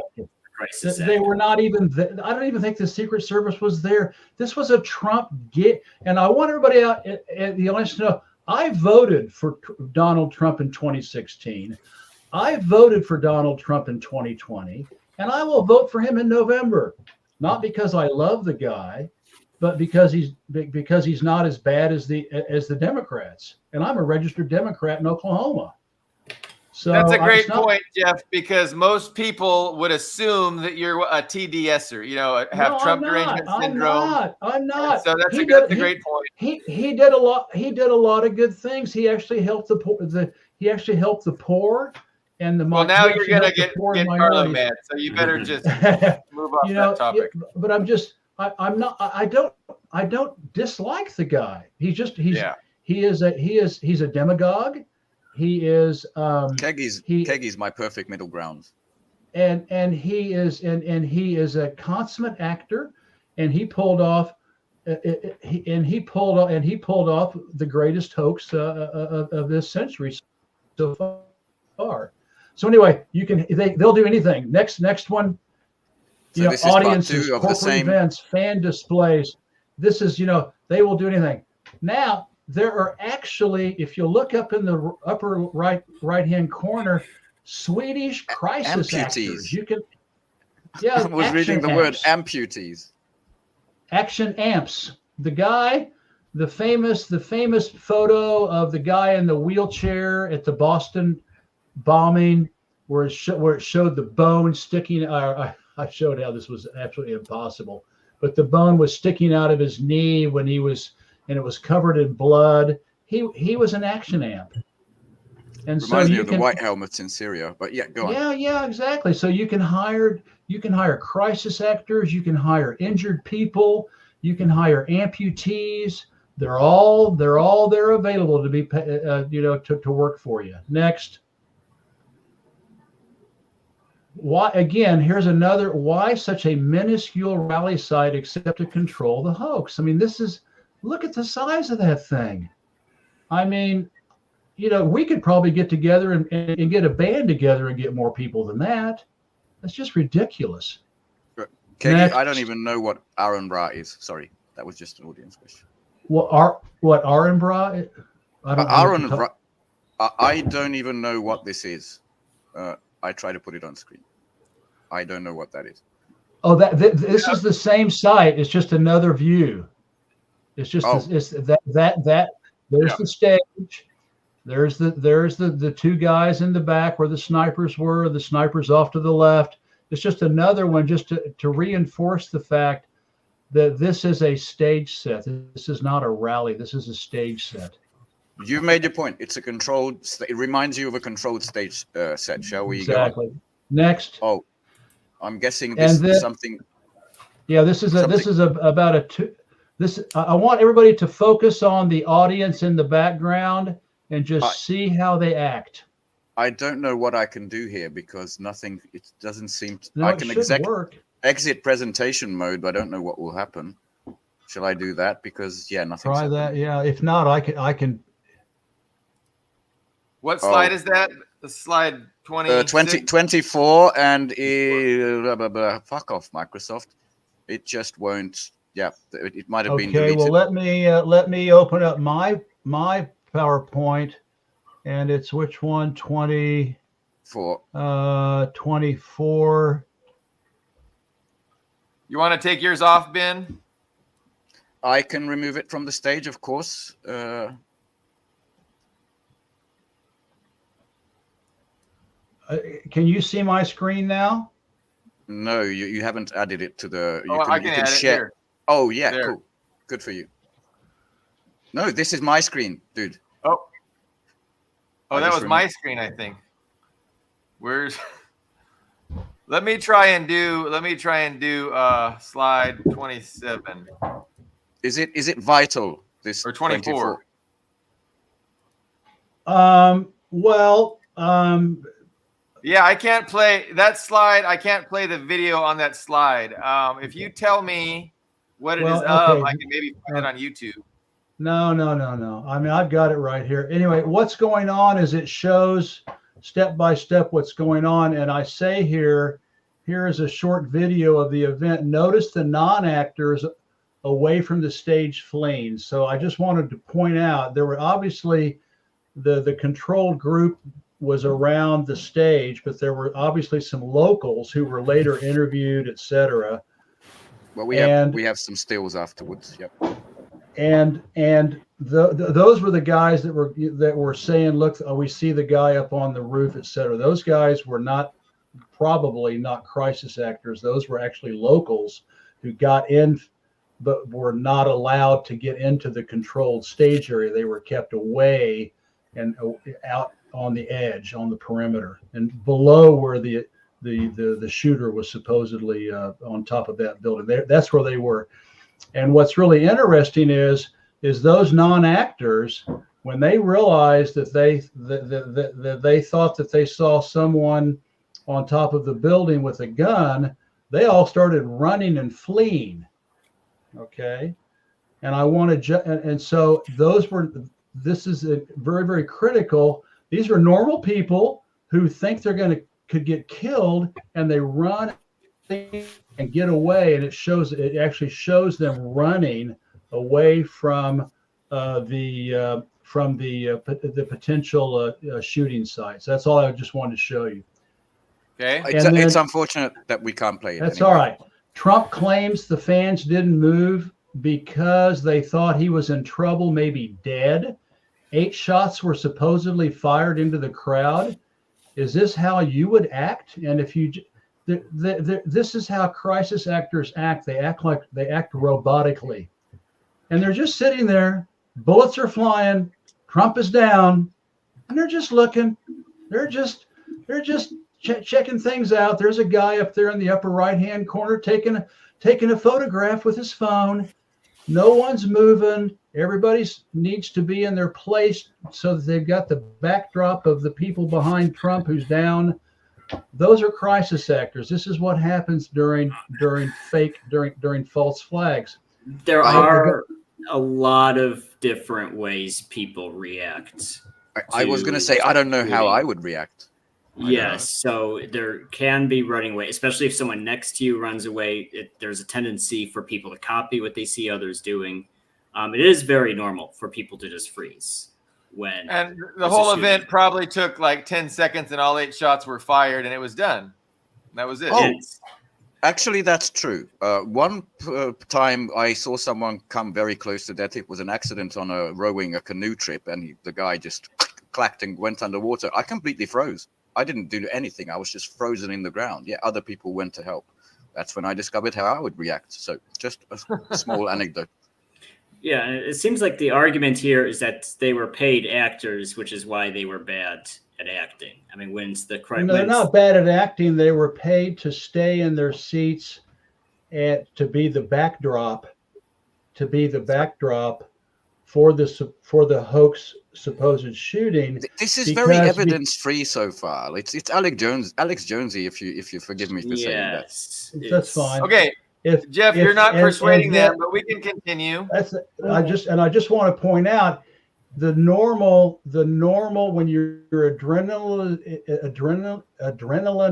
crisis. They were not even. I don't even think the Secret Service was there. This was a Trump get. And I want everybody out at the audience to know, I voted for Donald Trump in 2016. I voted for Donald Trump in 2020, and I will vote for him in November. Not because I love the guy, but because he's not as bad as the Democrats. And I'm a registered Democrat in Oklahoma. So that's a great point, Jeff, because most people would assume that you're a TDSer, have Trump derangement syndrome. I'm not. So that's a great point. He did a lot. He did a lot of good things. He actually helped the poor. He actually helped the poor and the. Well, now you're gonna get Carlo mad, so you better just move off that topic. But I'm not. I don't dislike the guy. He's a demagogue. He is Keggy's my perfect middle ground. And he is a consummate actor, and he pulled off the greatest hoax of this century so far. So anyway, they'll do anything. Next one, audiences, corporate events, fan displays. This is they will do anything. Now, there are actually, if you look up in the upper right-hand corner, Swedish crisis actors. You can, I was reading the word amputees. Action amps. The guy, the famous photo of the guy in the wheelchair at the Boston bombing, where it showed the bone sticking. I showed how this was absolutely impossible, but the bone was sticking out of his knee when he was. And it was covered in blood. He was an action amp. And reminds me of the white helmets in Syria. But yeah, go on. Yeah, exactly. So you can hire crisis actors. You can hire injured people. You can hire amputees. They're all there available to be to work for you. Next. Why again? Here's another. Why such a minuscule rally site except to control the hoax? I mean, this is. Look at the size of that thing. I mean, we could probably get together and get a band together and get more people than that. That's just ridiculous. Katie, I don't even know what Aaron Bra is. Sorry, that was just an audience question. What Aaron Bra? I don't even know what this is. I try to put it on screen. I don't know what that is. Oh, this is the same site. It's just another view. It's just it's that there's the stage. There's the two guys in the back where the snipers were. The snipers off to the left. It's just another one just to reinforce the fact that this is a stage set. This is not a rally. This is a stage set. You've made your point. It's a controlled. It reminds you of a controlled stage set. Shall we go on? Exactly. Next. Oh, I'm guessing this is something. Yeah, this is about a two. I want everybody to focus on the audience in the background and just see how they act. I don't know what I can do here because nothing. It doesn't seem. No, I can work. Exit presentation mode, but I don't know what will happen. Shall I do that? Because nothing. Try that. Yeah. If not, I can. What slide is that? The slide 24 and fuck off, Microsoft. It just won't. Yeah, it might have been deleted. Well, let me open up my PowerPoint, and it's which one? 24. 24. You want to take yours off, Ben? I can remove it from the stage, of course. Can you see my screen now? No, you haven't added it to the. I can add it share. here. Oh yeah, There. cool. Good for you. No, this is my screen, dude. Oh, I that just was my screen, I think. Where's? Let me try and do slide 27 Is it vital? This or 24. Well, Yeah, I can't play that slide. I can't play the video on that slide. If you tell me what it is of, I can maybe find it on YouTube. No. I mean, I've got it right here. Anyway, what's going on is it shows step by step what's going on. And I say here is a short video of the event. Notice the non-actors away from the stage fleeing. So I just wanted to point out there were obviously the controlled group was around the stage, but there were obviously some locals who were later interviewed, etc. Well, we have some stills afterwards. Yep. And those were the guys that were saying, look, we see the guy up on the roof, etc. Those guys were probably not crisis actors. Those were actually locals who got in, but were not allowed to get into the controlled stage area. They were kept away and out on the edge, on the perimeter, and below where the shooter was supposedly on top of that building. That's where they were. And what's really interesting is those non-actors, when they realized that they thought that they saw someone on top of the building with a gun, they all started running and fleeing. Okay, and so this is very, very critical. These are normal people who think they're could get killed, and they run and get away, and it actually shows them running away from the potential shooting sites. That's all I just wanted to show you. Okay. It's unfortunate that we can't play it. That's anymore. all right. Trump claims the fans didn't move because they thought he was in trouble, maybe dead. 8 shots were supposedly fired into the crowd. Is this how you would act? And if you, this is how crisis actors act. They act robotically, and they're just sitting there. Bullets are flying. Trump is down, and they're just looking. They're just checking things out. There's a guy up there in the upper right-hand corner taking a photograph with his phone. No one's moving. Everybody needs to be in their place so that they've got the backdrop of the people behind Trump who's down. Those are crisis actors. This is what happens during false flags. There are a lot of different ways people react. I was going to say, I don't know how I would react. Yes, so there can be running away, especially if someone next to you runs away. There's a tendency for people to copy what they see others doing. It is very normal for people to just freeze when. And the whole event probably took like 10 seconds, and all 8 shots were fired, and it was done. That was it. Oh, actually, that's true. One time I saw someone come very close to death. It was an accident on a canoe trip, and the guy just clacked and went underwater. I completely froze. I didn't do anything. I was just frozen in the ground. Yeah, other people went to help. That's when I discovered how I would react. So just a small anecdote. Yeah, it seems like the argument here is that they were paid actors, which is why they were bad at acting. I mean, they're not bad at acting. They were paid to stay in their seats and to be the backdrop for the hoax supposed shooting. This is very evidence free so far. It's Alex Jonesy, if you forgive me for saying that. That's fine. Okay. Jeff, you're not persuading them, but we can continue. I just want to point out the normal when your adrenaline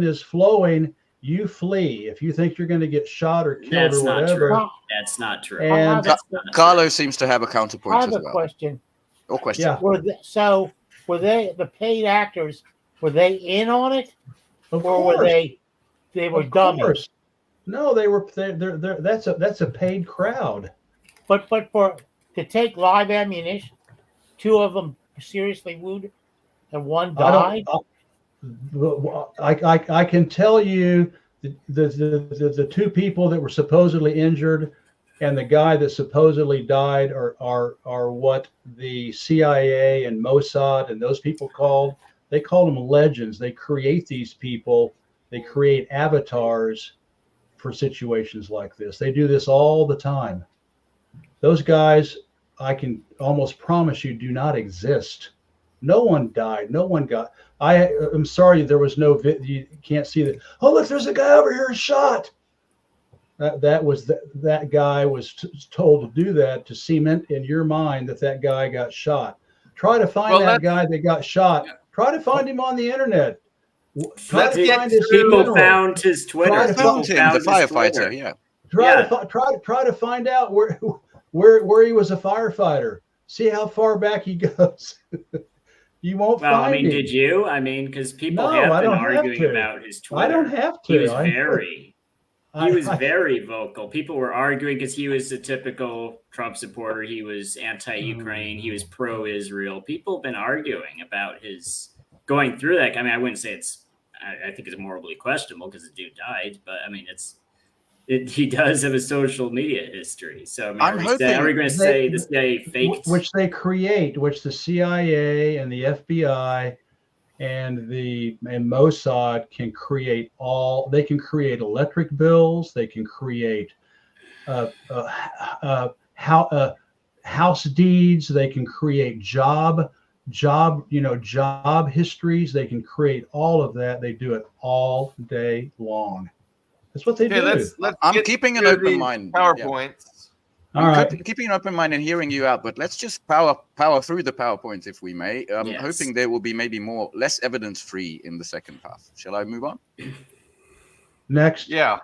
is flowing, you flee. If you think you're going to get shot or killed or whatever. That's not true. And Carlo seems to have a counterpoint as well. I have a question. Or question. Yeah. Were they the paid actors? Were they in on it, were they were dummies? No, they were. That's a paid crowd. But to take live ammunition, 2 of them seriously wounded, and 1 died. I can tell you the two people that were supposedly injured and the guy that supposedly died are what the CIA and Mossad and those people they call them legends. They create these people. They create avatars for situations like this. They do this all the time. Those guys, I can almost promise you, do not exist. No one died. No one got. I'm sorry, there was no. You can't see that. Oh, look, there's a guy over here shot. That guy was told to do that to cement in your mind that guy got shot. Try to find that guy that got shot. Try to find him on the internet. Try to find his people found his Twitter. Found him, the firefighter. Yeah. Try to find out where he was a firefighter. See how far back he goes. You won't find him. Did you? Because people have been arguing about his Twitter. I don't have to. He was very vocal. People were arguing because he was a typical Trump supporter. He was anti-Ukraine. He was pro-Israel. People have been arguing about his going through that. I wouldn't say I think it's morally questionable because the dude died, but he does have a social media history. So are we going to say the CIA faked? Which they create, which the CIA and the FBI and Mossad can create they can create electric bills. They can create house deeds. They can create job histories. They can create all of that. They do it all day long. That's what they do. Let's I'm keeping an open mind. PowerPoints. All right. Keeping an open mind and hearing you out, but let's just power through the PowerPoints if we may. I'm hoping there will be maybe less evidence-free in the second half. Shall I move on? Next. Yeah.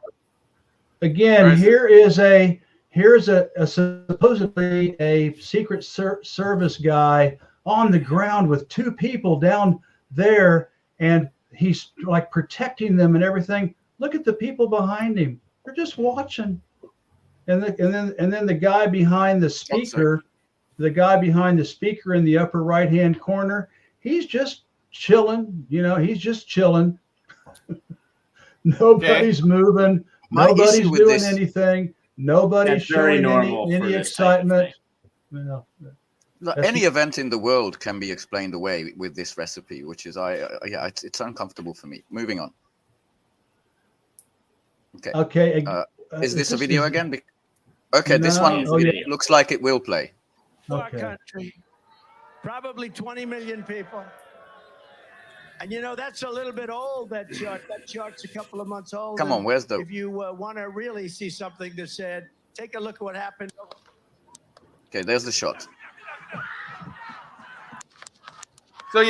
Again, here's a supposedly a Secret Service guy on the ground with two people down there, and he's like protecting them and everything. Look at the people behind him. They're just watching. And then the guy behind the speaker, in the upper right-hand corner, he's just chilling. He's just chilling. Nobody's moving. Nobody's doing anything. Nobody's showing any excitement. Any event in the world can be explained away with this recipe, which is it's uncomfortable for me. Moving on. Okay. Is this a video again? Okay, this one looks like it will play. Our country, probably 20 million people. And that's a little bit old, that chart. That chart's a couple of months old. Come on, where's the... If you want to really see something that said, take a look at what happened. Okay, there's the shot. So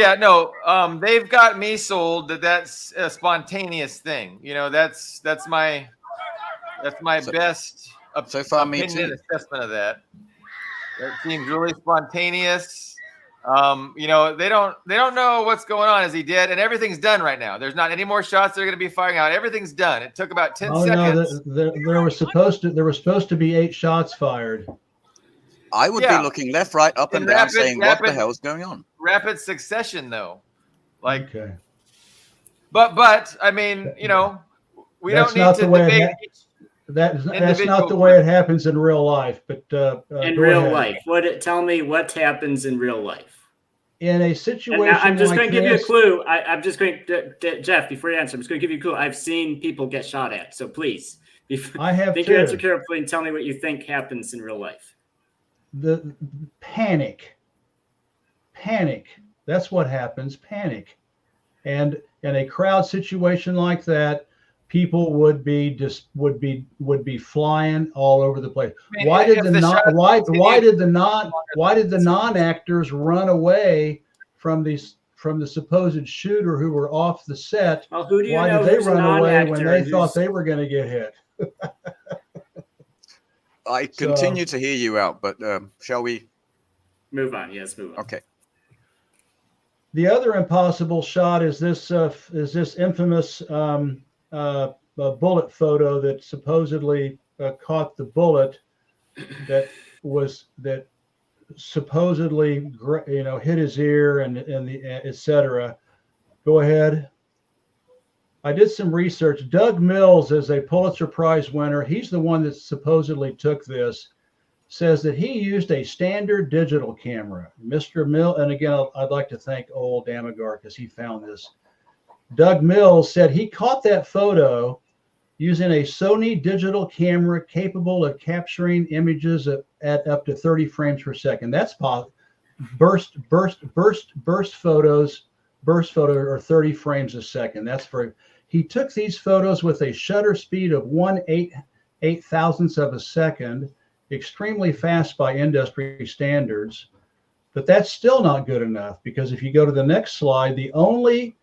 they've got me sold that's a spontaneous thing. That's my best so far opinion assessment of that. It seems really spontaneous. They don't know what's going on. Is he dead? And everything's done right now. There's not any more shots they're going to be firing out. Everything's done. It took about 10 seconds. No, there was supposed to be 8 shots fired. I would be looking left, right, up, and down, saying, "What the hell is going on?" Rapid succession, though. Okay. But we don't need to debate. That's not the way it happens in real life. But in real life, tell me what happens in real life in a situation. I'm just going to give you a clue. I'm just going to Jeff. Before you answer, I'm just going to give you a clue. I've seen people get shot at. So please, I have. Think you answer carefully and tell me what you think happens in real life. The panic. That's what happens. Panic, and in a crowd situation like that, people would be flying all over the place. Why did the non-actors run away from the supposed shooter who were off the set? Well, who do you Why know did they run away when they thought they were going to get hit? I continue to hear you out, but shall we move on? Yes, move on. Okay. The other impossible shot is this infamous bullet photo that supposedly caught the bullet that supposedly hit his ear and the etc. Go ahead. I did some research. Doug Mills is a Pulitzer Prize winner. He's the one that supposedly took this. Says that he used a standard digital camera. Mr. Mill, and again, I'd like to thank old Damagar because he found this. Doug Mills said he caught that photo using a Sony digital camera capable of capturing images at up to 30 frames per second. That's possible. Burst photos are 30 frames a second. That's for. He took these photos with a shutter speed of 1/8 thousandths of a second, extremely fast by industry standards. But that's still not good enough, because if you go to the next slide, the only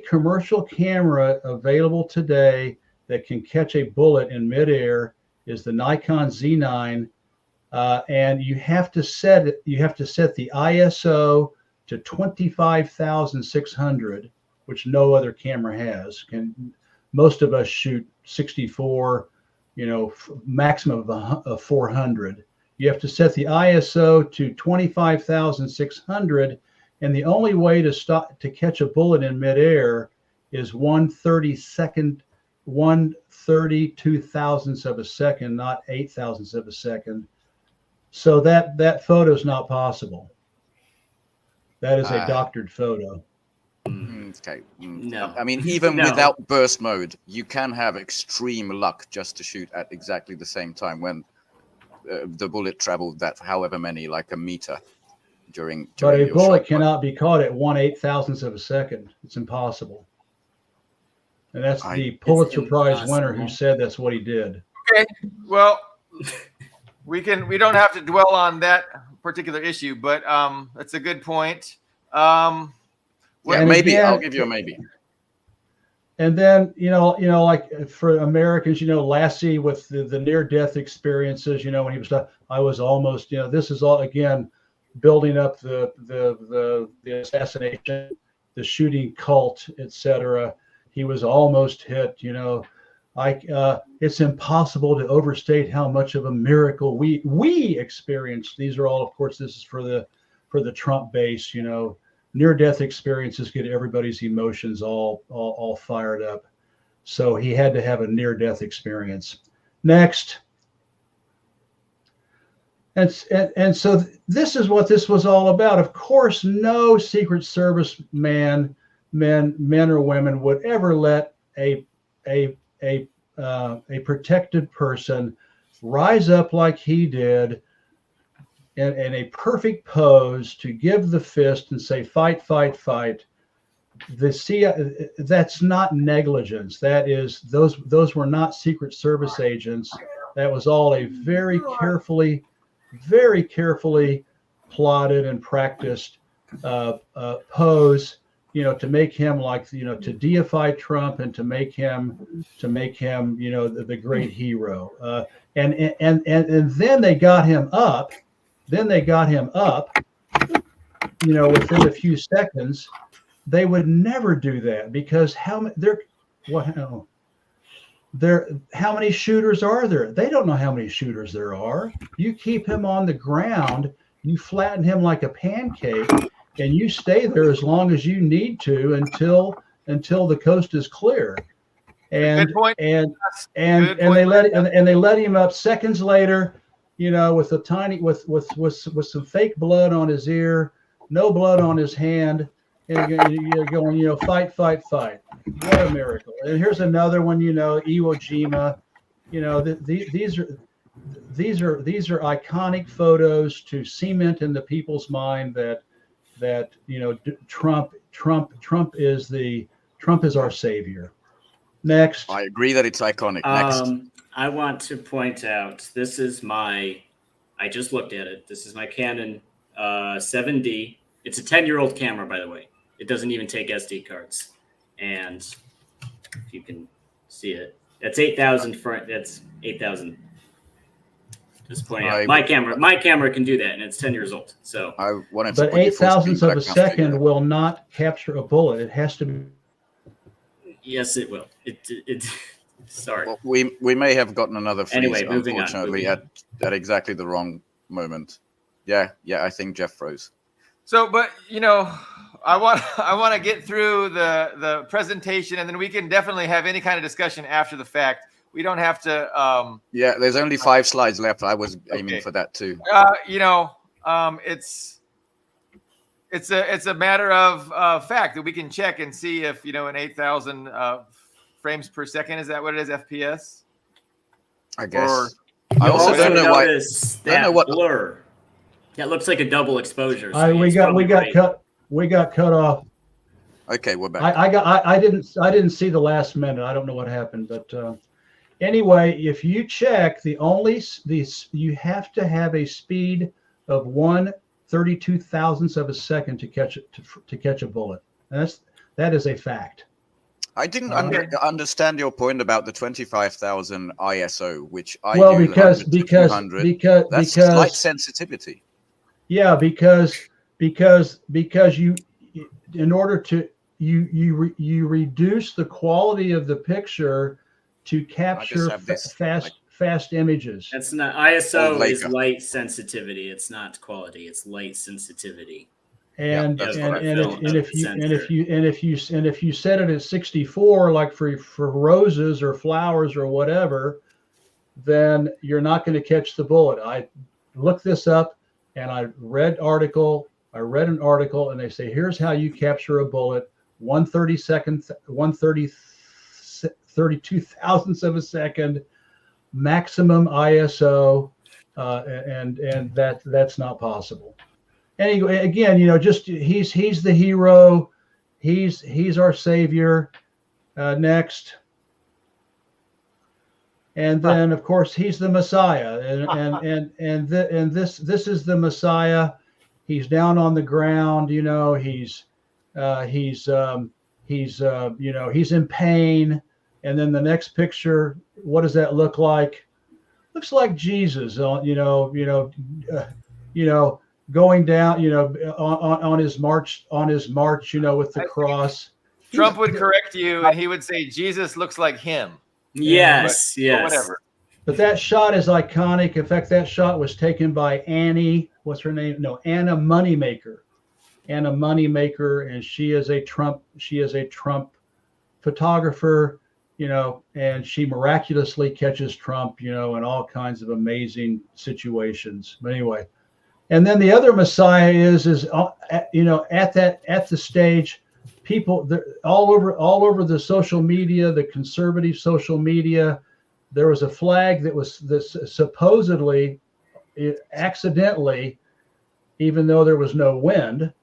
commercial camera available today that can catch a bullet in midair is the Nikon Z9, and you have to set the ISO to 25,600, which no other camera has. Most of us shoot 64, maximum of 400. You have to set the ISO to 25,600, and the only way to catch a bullet in midair is 1/32 thousandths of a second, not 8 thousandths of a second. So that photo is not possible. That is a doctored photo. Okay. No. I mean, even No. without burst mode, you can have extreme luck just to shoot at exactly the same time when the bullet traveled that however many, like a meter during But a your bullet shot. cannot be caught at 1/8 thousandths of a second. It's impossible. And that's the Pulitzer Prize winner who said that's what he did. Okay. Well, we don't have to dwell on that particular issue, but that's a good point. Yeah, maybe again, I'll give you a maybe. And then, like for Americans, Lassie with the near-death experiences, when he was, I was almost, this is all, again, building up the assassination, the shooting cult, etc. He was almost hit, it's impossible to overstate how much of a miracle we experienced. These are all, of course, this is for the Trump base, near-death experiences get everybody's emotions all fired up. So he had to have a near-death experience. Next. And so this is what this was all about. Of course, no Secret Service men or women would ever let a protected person rise up like he did in a perfect pose to give the fist and say, fight, fight, fight. That's not negligence. That is, those were not Secret Service agents. That was all a very carefully plotted and practiced pose, to make him to deify Trump and to make him, the great hero. And then they got him up. Within a few seconds. They would never do that, because how many shooters are there? They don't know how many shooters there are. You keep him on the ground, you flatten him like a pancake, and you stay there as long as you need to until the coast is clear. And Good point. and they let him up seconds later, with a tiny with some fake blood on his ear, no blood on his hand, and you're going, fight, fight, fight. What a miracle! And here's another one, Iwo Jima. These are iconic photos to cement in the people's mind that Trump is our savior. Next. I agree that it's iconic. Next. I want to point out, I just looked at it. This is my Canon 7D. It's a 10-year-old camera, by the way. It doesn't even take SD cards. And if you can see it, that's 8,000 front. That's 8,000. Just pointing out. My camera can do that, and it's 10 years old. So, but 8 thousandths of a second will not capture a bullet. It has to be. Yes, it will. It sorry. Well, we may have gotten another freeze, Anyway, moving on. unfortunately, at exactly the wrong moment. Yeah, I think Jeff froze. So, but I want to get through the presentation, and then we can definitely have any kind of discussion after the fact. We don't have to. Yeah, there's only 5 slides left. I was aiming Okay. for that too. It's a matter of fact that we can check and see if an 8,000 frames per second, is that what it is, FPS? I guess. I also don't know why. That blur. That looks like a double exposure. So we got cut off. Okay, we're back. I didn't see the last minute. I don't know what happened, but anyway, if you check you have to have a speed of 1/32,000th of a second to catch a bullet. That is a fact. I didn't understand your point about the 25,000 ISO, which I because that's light sensitivity. Yeah, because you in order to you reduce the quality of the picture to capture fast images. That's not ISO is light sensitivity. It's not quality. It's light sensitivity. And if you set it at 64, like for roses or flowers or whatever, then you're not going to catch the bullet. I looked this up and I read an article, and they say, here's how you capture a bullet: 1/32,000th of a second, maximum ISO, and that's not possible. Anyway, again, just he's the hero, he's our savior. Next, and then of course he's the Messiah, and this is the Messiah. He's down on the ground, he's in pain. And then the next picture, what does that look like? Looks like Jesus, going down, on his march, with the cross. Trump would correct you, and he would say Jesus looks like him. Yes, but whatever. But that shot is iconic. In fact, that shot was taken by Annie. What's her name? No, Anna Moneymaker. Anna Moneymaker, and she is a Trump photographer. And she miraculously catches Trump, in all kinds of amazing situations. But anyway. And then the other Messiah is at the stage, people all over the social media, the conservative social media, there was a flag that was supposedly, accidentally, even though there was no wind,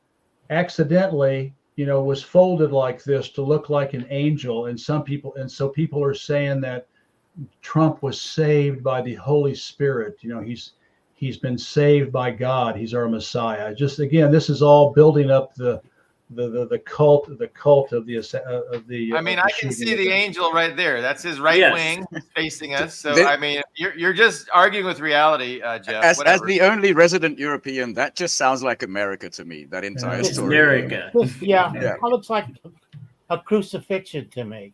accidentally, was folded like this to look like an angel. And so people are saying that Trump was saved by the Holy Spirit. He's been saved by God. He's our Messiah. Just again, this is all building up the cult of the. I mean, I can see the angel right there. That's his right wing facing us. So I mean, you're just arguing with reality, Jeff. As the only resident European, that just sounds like America to me. That entire story. America. It looks like a crucifixion to me.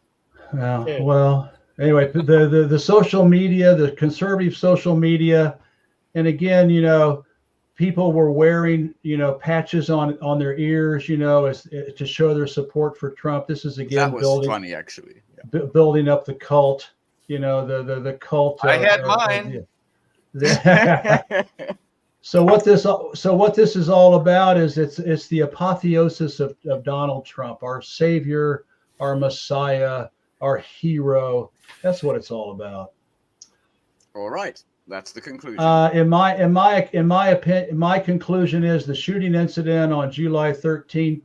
Well, anyway, the social media, the conservative social media. And again, people were wearing, patches on their ears, to show their support for Trump. This is again funny, actually. Building up the cult, the cult. I had mine. So what this is all about is it's the apotheosis of Donald Trump, our savior, our Messiah, our hero. That's what it's all about. All right. That's the conclusion. In my opinion, my conclusion is the shooting incident on July 13,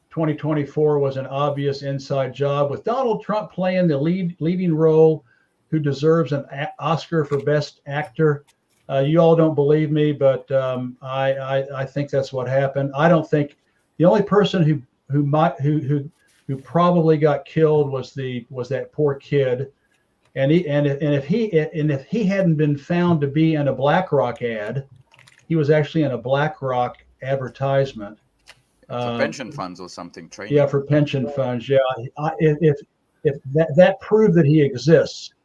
2024 was an obvious inside job, with Donald Trump playing the leading role, who deserves an Oscar for Best Actor. You all don't believe me, but I think that's what happened. I don't think the only person who probably got killed was that poor kid. And if he hadn't been found to be in a BlackRock ad, he was actually in a BlackRock advertisement. For pension funds or something. Training. Yeah, for pension funds. Yeah, if that proved that he exists,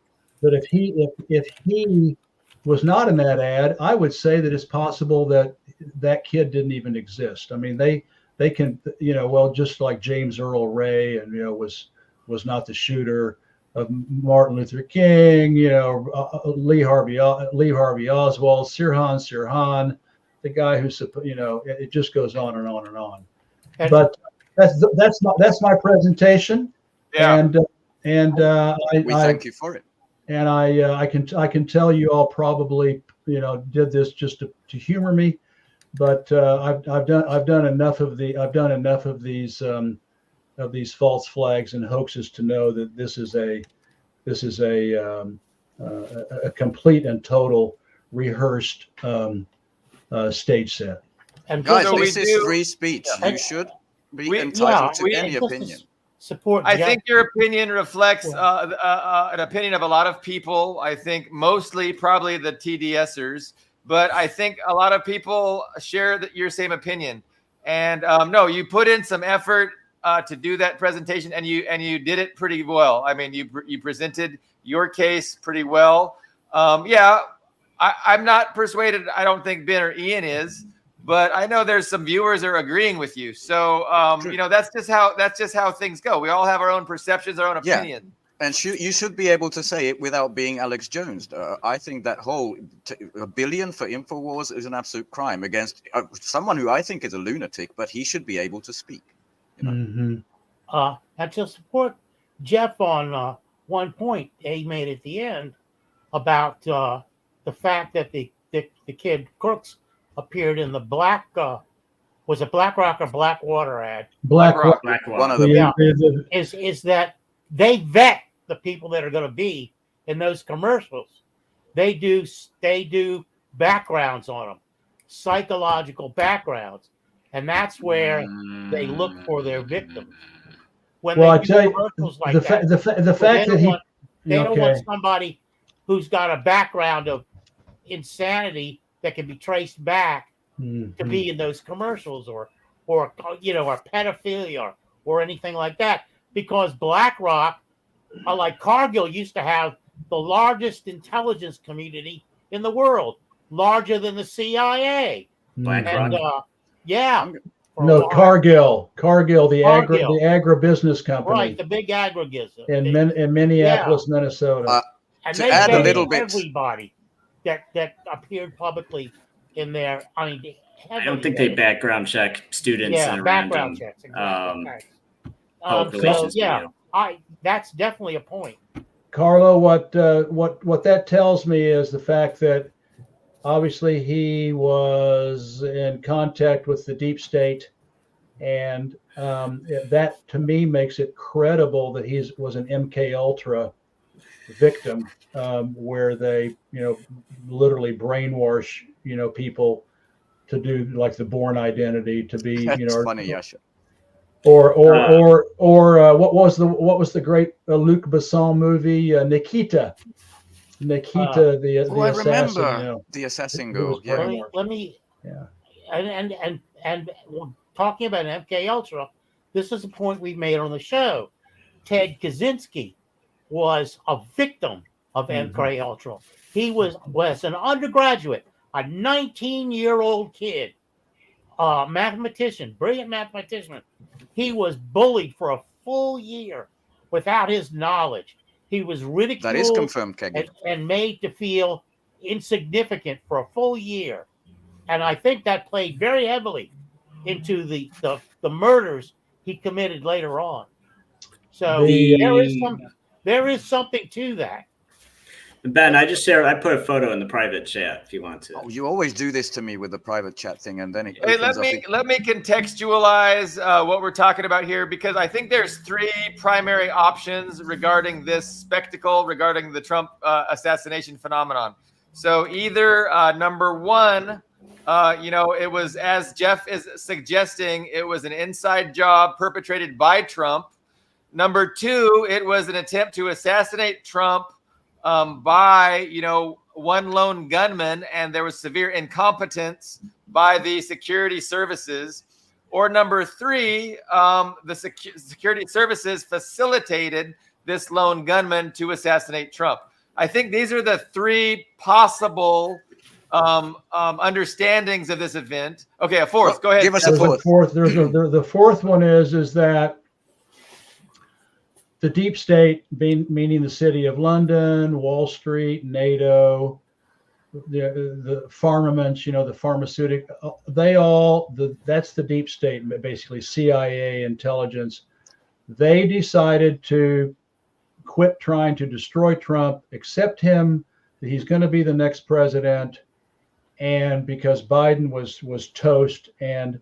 but if he was not in that ad, I would say that it's possible that kid didn't even exist. I mean, they can, well, just like James Earl Ray, and was not the shooter of Martin Luther King, Lee Harvey Oswald, Sirhan, the guy who's, it just goes on and on and on. And- But that's my presentation, Yeah. and We thank you for it. and I can tell you all probably did this just to humor me, but I've done enough of these false flags and hoaxes to know that this is a complete and total rehearsed stage set. And Guys, So we this is do- free speech. Yeah. You should be We- entitled to we- any just to opinion. support. I Jeff. think your opinion reflects an opinion of a lot of people. I think mostly probably the TDSers, but I think a lot of people share your same opinion. And no, you put in some effort to do that presentation, and you did it pretty well. I mean, you presented your case pretty well. Yeah, I'm not persuaded. I don't think Ben or Ian is. But I know there's some viewers that are agreeing with you. So that's just how things go. We all have our own perceptions, our own Yeah. opinion. And you should be able to say it without being Alex Jones. I think that whole $1 billion for InfoWars is an absolute crime against someone who I think is a lunatic, but he should be able to speak. Mm-hmm. And to support Jeff on one point he made at the end about the fact that the kid Crooks appeared in the was it BlackRock or Blackwater ad? BlackRock. Blackwater. One of them. Yeah. Is that they vet the people that are going to be in those commercials. They do backgrounds on them, psychological backgrounds, and that's where they look for their victims. When Well, they I do tell you, commercials like the that, fact that he they don't okay. want somebody who's got a background of insanity that can be traced back to be in those commercials or pedophilia or anything like that. Because BlackRock, like Cargill, used to have the largest intelligence community in the world, larger than the CIA. BlackRock. And yeah, for a No, while. Cargill, the Cargill. the agribusiness company Right, the big aggregates. in Minneapolis, Minnesota. And To they add a vetted little bit- everybody that appeared publicly in there. I mean, I don't think they background check students in a background random checks. Exactly. Right. public So relations yeah, video. that's definitely a point. Carlo, what that tells me is the fact that obviously he was in contact with the deep state, and that to me makes it credible that he was an MK Ultra victim, where they literally brainwash people to do like the Bourne Identity to be That's funny, Yasha. or what was the great Luc Besson movie, Nikita, the Oh, I assassin, remember the assassin girl. Who was Yeah. Let me yeah. and talking about MK Ultra, this is a point we made on the show. Ted Kaczynski was a victim of MK Ultra. He was an undergraduate, a 19-year-old kid, mathematician, brilliant mathematician. He was bullied for a full year without his knowledge. He was ridiculed. That is confirmed, Keggy. and made to feel insignificant for a full year. And I think that played very heavily into the murders he committed later on. So there is something to that. Ben, I put a photo in the private chat if you want to. Oh, you always do this to me with the private chat thing, and then it Hey, opens let me contextualize what we're talking about here, because I think there's three primary options regarding this spectacle, regarding the Trump assassination phenomenon. So either number one, it was, as Jeff is suggesting, it was an inside job perpetrated by Trump. Number two, it was an attempt to assassinate Trump by one lone gunman, and there was severe incompetence by the security services. Or number three, the security services facilitated this lone gunman to assassinate Trump. I think these are the three possible understandings of this event. Okay, a fourth. Well, Go ahead. give us a There's fourth. a fourth. The fourth one is that the deep state, meaning the city of London, Wall Street, NATO, the pharmaments, the pharmaceutical, that's the deep state, basically CIA intelligence. They decided to quit trying to destroy Trump, accept him, that he's going to be the next president, and because Biden was toast, and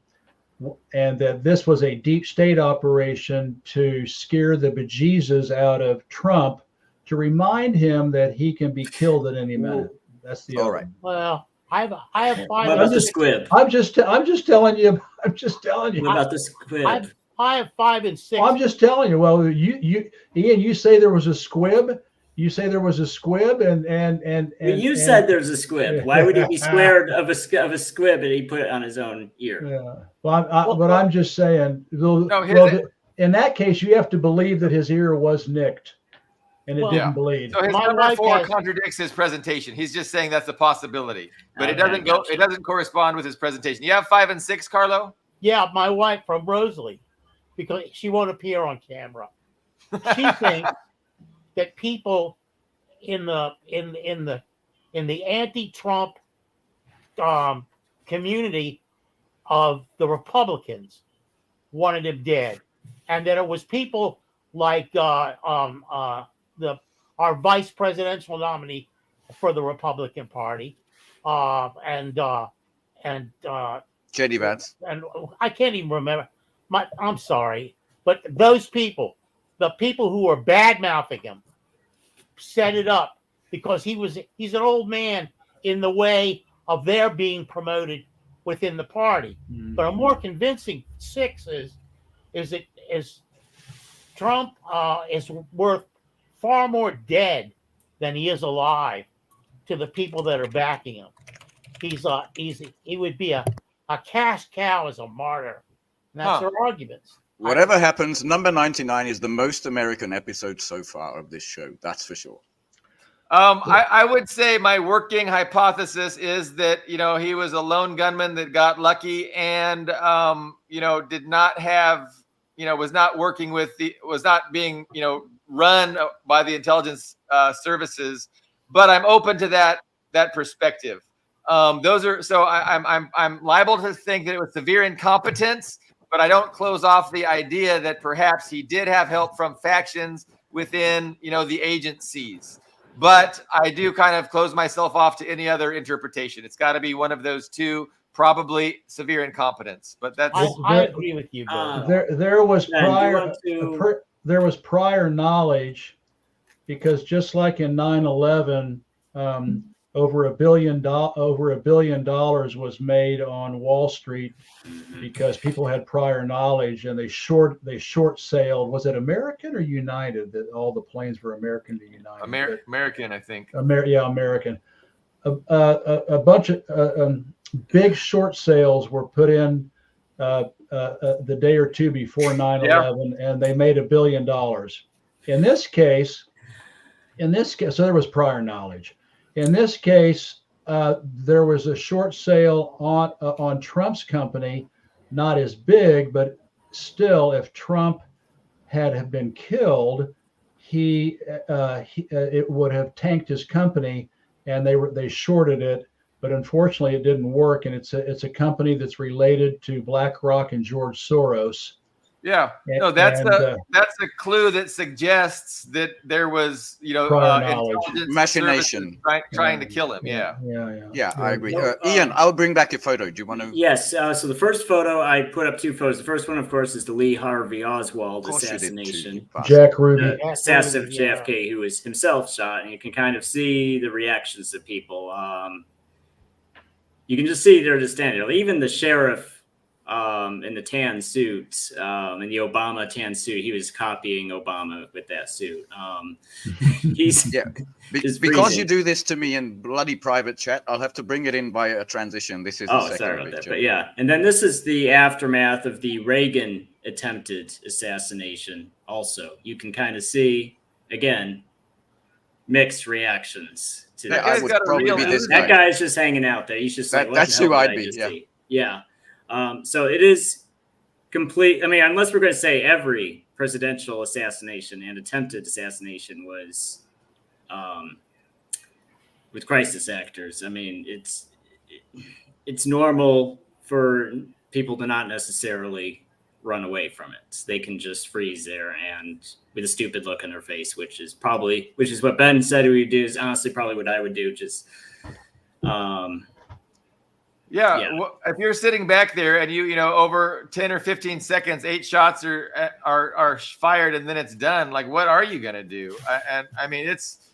that this was a deep state operation to scare the bejesus out of Trump, to remind him that he can be killed at any minute. That's the All other right. one. Well, I have five. What about the squib? I'm just telling you. I'm just telling you. What about the squib? I have 5 and 6. I'm just telling you. Well, Ian, you say there was a squib. You say there was a squib, and Well, you said there's a squib. Why would he be scared of a squib and he put it on his own ear? Yeah. Well, I'm just saying. In that case, you have to believe that his ear was nicked, and it Well, didn't bleed. So his My number wife 4 has- contradicts his presentation. He's just saying that's a possibility, but it Okay, doesn't go. gotcha. It doesn't correspond with his presentation. You have 5 and 6, Carlo. Yeah, my wife from Rosalie, because she won't appear on camera. She thinks that people in the anti-Trump community of the Republicans wanted him dead, and that it was people like our vice presidential nominee for the Republican Party, and JD Vance. and I can't even remember. I'm sorry, but those people, the people who were bad mouthing him, set it up because he's an old man in the way of their being promoted within the party. But a more convincing 6 is Trump is worth far more dead than he is alive to the people that are backing him. He would be a cash cow as a martyr. And that's their arguments. Whatever happens, number 99 is the most American episode so far of this show. That's for sure. I would say my working hypothesis is that he was a lone gunman that got lucky and did not have was not working was not being run by the intelligence services. But I'm open to that perspective. Those are so I'm liable to think that it was severe incompetence, but I don't close off the idea that perhaps he did have help from factions within the agencies. But I do kind of close myself off to any other interpretation. It's got to be one of those two, probably severe incompetence. But that's I agree with you, Bill. There was Ben, do you want to- there was prior knowledge, because just like in 9/11, over $1 billion was made on Wall Street because people had prior knowledge, and they short sailed. Was it American or United that all the planes were American to United? American, I think. American. A bunch of big short sales were put in the day or two before 9/11, and they made $1 billion. In this case, so there was prior knowledge. In this case, there was a short sale on Trump's company, not as big, but still, if Trump had been killed, it would have tanked his company, and they shorted it. But unfortunately, it didn't work, and it's a company that's related to BlackRock and George Soros. Yeah, no, that's a clue that suggests that there was, intelligence machination trying to kill him. Yeah, I agree. Ian, I'll bring back your photo. Do you want to? Yes. So the first photo, I put up 2 photos. The first one, of course, is the Lee Harvey Oswald assassination. Jack Ruby. The assassin of JFK, who was himself shot, and you can kind of see the reactions of people. You can just see they're just standing there. Even the sheriff in the tan suit, in the Obama tan suit, he was copying Obama with that suit. He's because you do this to me in bloody private chat, I'll have to bring it in via a transition. This is sorry about that, but yeah. And then this is the aftermath of the Reagan attempted assassination. Also, you can kind of see again mixed reactions to Yeah, that. I guy's would got a probably real be this That guy. guy's just hanging out there. He's just like, what That's the hell who did I'd I be. just Yeah. see? Yeah. So it is complete. I mean, unless we're going to say every presidential assassination and attempted assassination was with crisis actors. I mean, it's normal for people to not necessarily run away from it. They can just freeze there and with a stupid look on their face, which is what Ben said he would do, is honestly probably what I would do. Just Yeah, if you're sitting back there and you know over 10 or 15 seconds, 8 shots are fired and then it's done. Like, what are you gonna do? And I mean, it's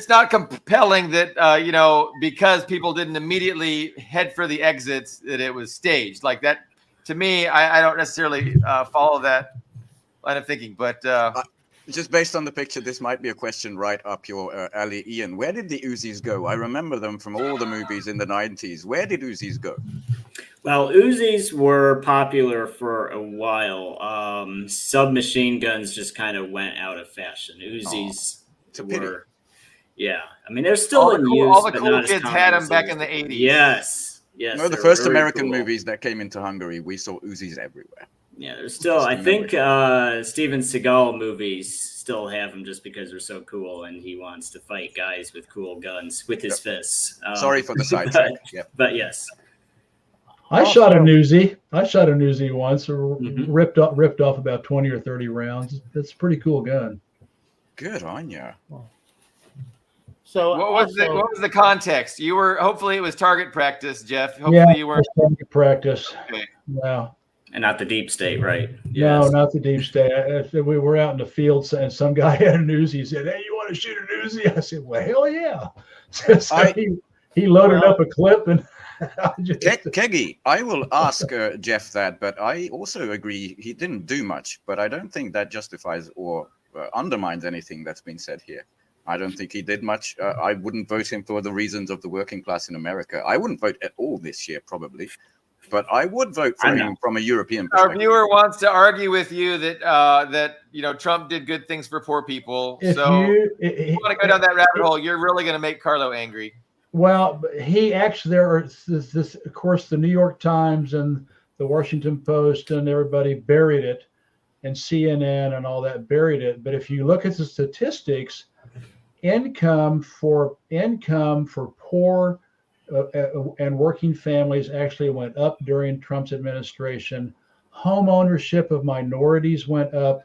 not compelling that you know, because people didn't immediately head for the exits, that it was staged like that. To me, I don't necessarily follow that line of thinking, but Just based on the picture, this might be a question right up your alley, Ian. Where did the Uzis go? I remember them from all the movies in the 90s. Where did Uzis go? well, Uzis were popular for a while. Submachine guns just kind of went out of fashion. Uzis it's a pity. were, yeah. I mean, they're still in use, all the but cool not as kids common had as them they back used in the to be. 80s. Yes, yes. No, the they're first very American cool. movies that came into Hungary, we saw Uzis everywhere. Yeah, there's still. I think Steven Seagal movies still have them just because they're so cool, and he wants to fight guys with cool guns with his fists. Sorry for the sidetrack. Yep. But yes, I shot a Uzi. Once, Mhm. ripped off about 20 or 30 rounds. It's a pretty cool gun. Good on you. So what was the context? You were, hopefully it was target practice, Jeff. Hopefully Yeah, you weren't. target practice. Okay. No, and not the deep state, right? no, Yes. not the deep state. We were out in the field, and some guy had an Uzi. He said, "Hey, you want to shoot an Uzi?" I said, "Well, hell yeah!" So he loaded up a clip and. Keggy, I will ask Jeff that, but I also agree he didn't do much, but I don't think that justifies or undermines anything that's been said here. I don't think he did much. I wouldn't vote him for the reasons of the working class in America. I wouldn't vote at all this year, probably, but I would vote for him from a European perspective. Our viewer wants to argue with you that that you know Trump did good things for poor people. If you want to go down that rabbit hole, you're really going to make Carlo angry. Well, he actually, there are this, of course, the New York Times and the Washington Post and everybody buried it, and CNN and all that buried it. But if you look at the statistics, income for poor and working families actually went up during Trump's administration. Home ownership of minorities went up.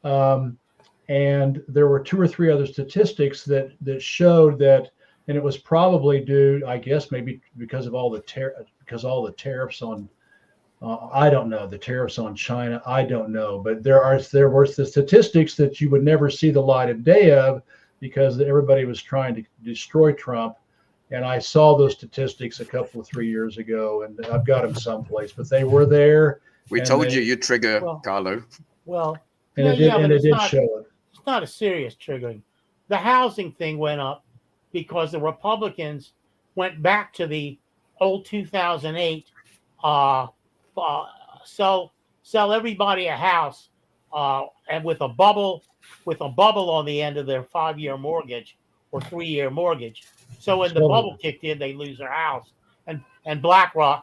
And there were 2 or 3 other statistics that showed that. And it was probably due, I guess, maybe because of all the tariffs on, I don't know, the tariffs on China. I don't know, but there were the statistics that you would never see the light of day of because everybody was trying to destroy Trump. And I saw those statistics a couple of 3 years ago, and I've got them someplace, but they were there. We told you you'd trigger Carlo. Well, and it did show it. It's not a serious triggering. The housing thing went up because the Republicans went back to the old 2008 sell everybody a house and with a bubble on the end of their 5-year mortgage or 3-year mortgage. So when the bubble kicked in, they lose their house, and Blackstone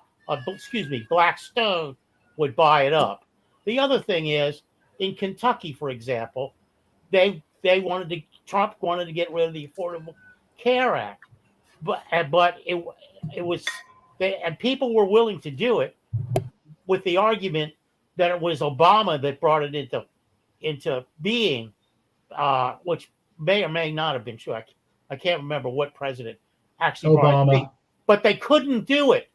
would buy it up. The other thing is in Kentucky, for example, Trump wanted to get rid of the Affordable Care Act, but it was and people were willing to do it with the argument that it was Obama that brought it into being, which may or may not have been true. I can't remember what president actually brought it, but they couldn't do it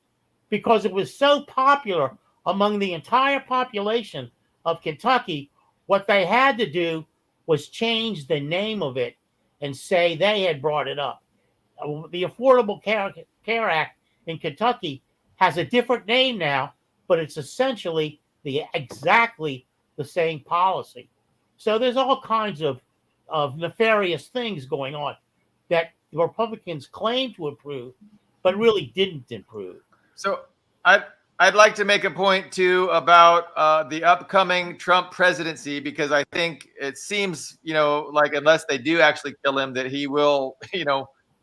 because it was so popular among the entire population of Kentucky. What they had to do was change the name of it and say they had brought it up. The Affordable Care Act in Kentucky has a different name now, but it's essentially exactly the same policy. So there's all kinds of nefarious things going on that the Republicans claim to improve, but really didn't improve. So I I'd like to make a point too about the upcoming Trump presidency, because I think it seems, like unless they do actually kill him, that he will,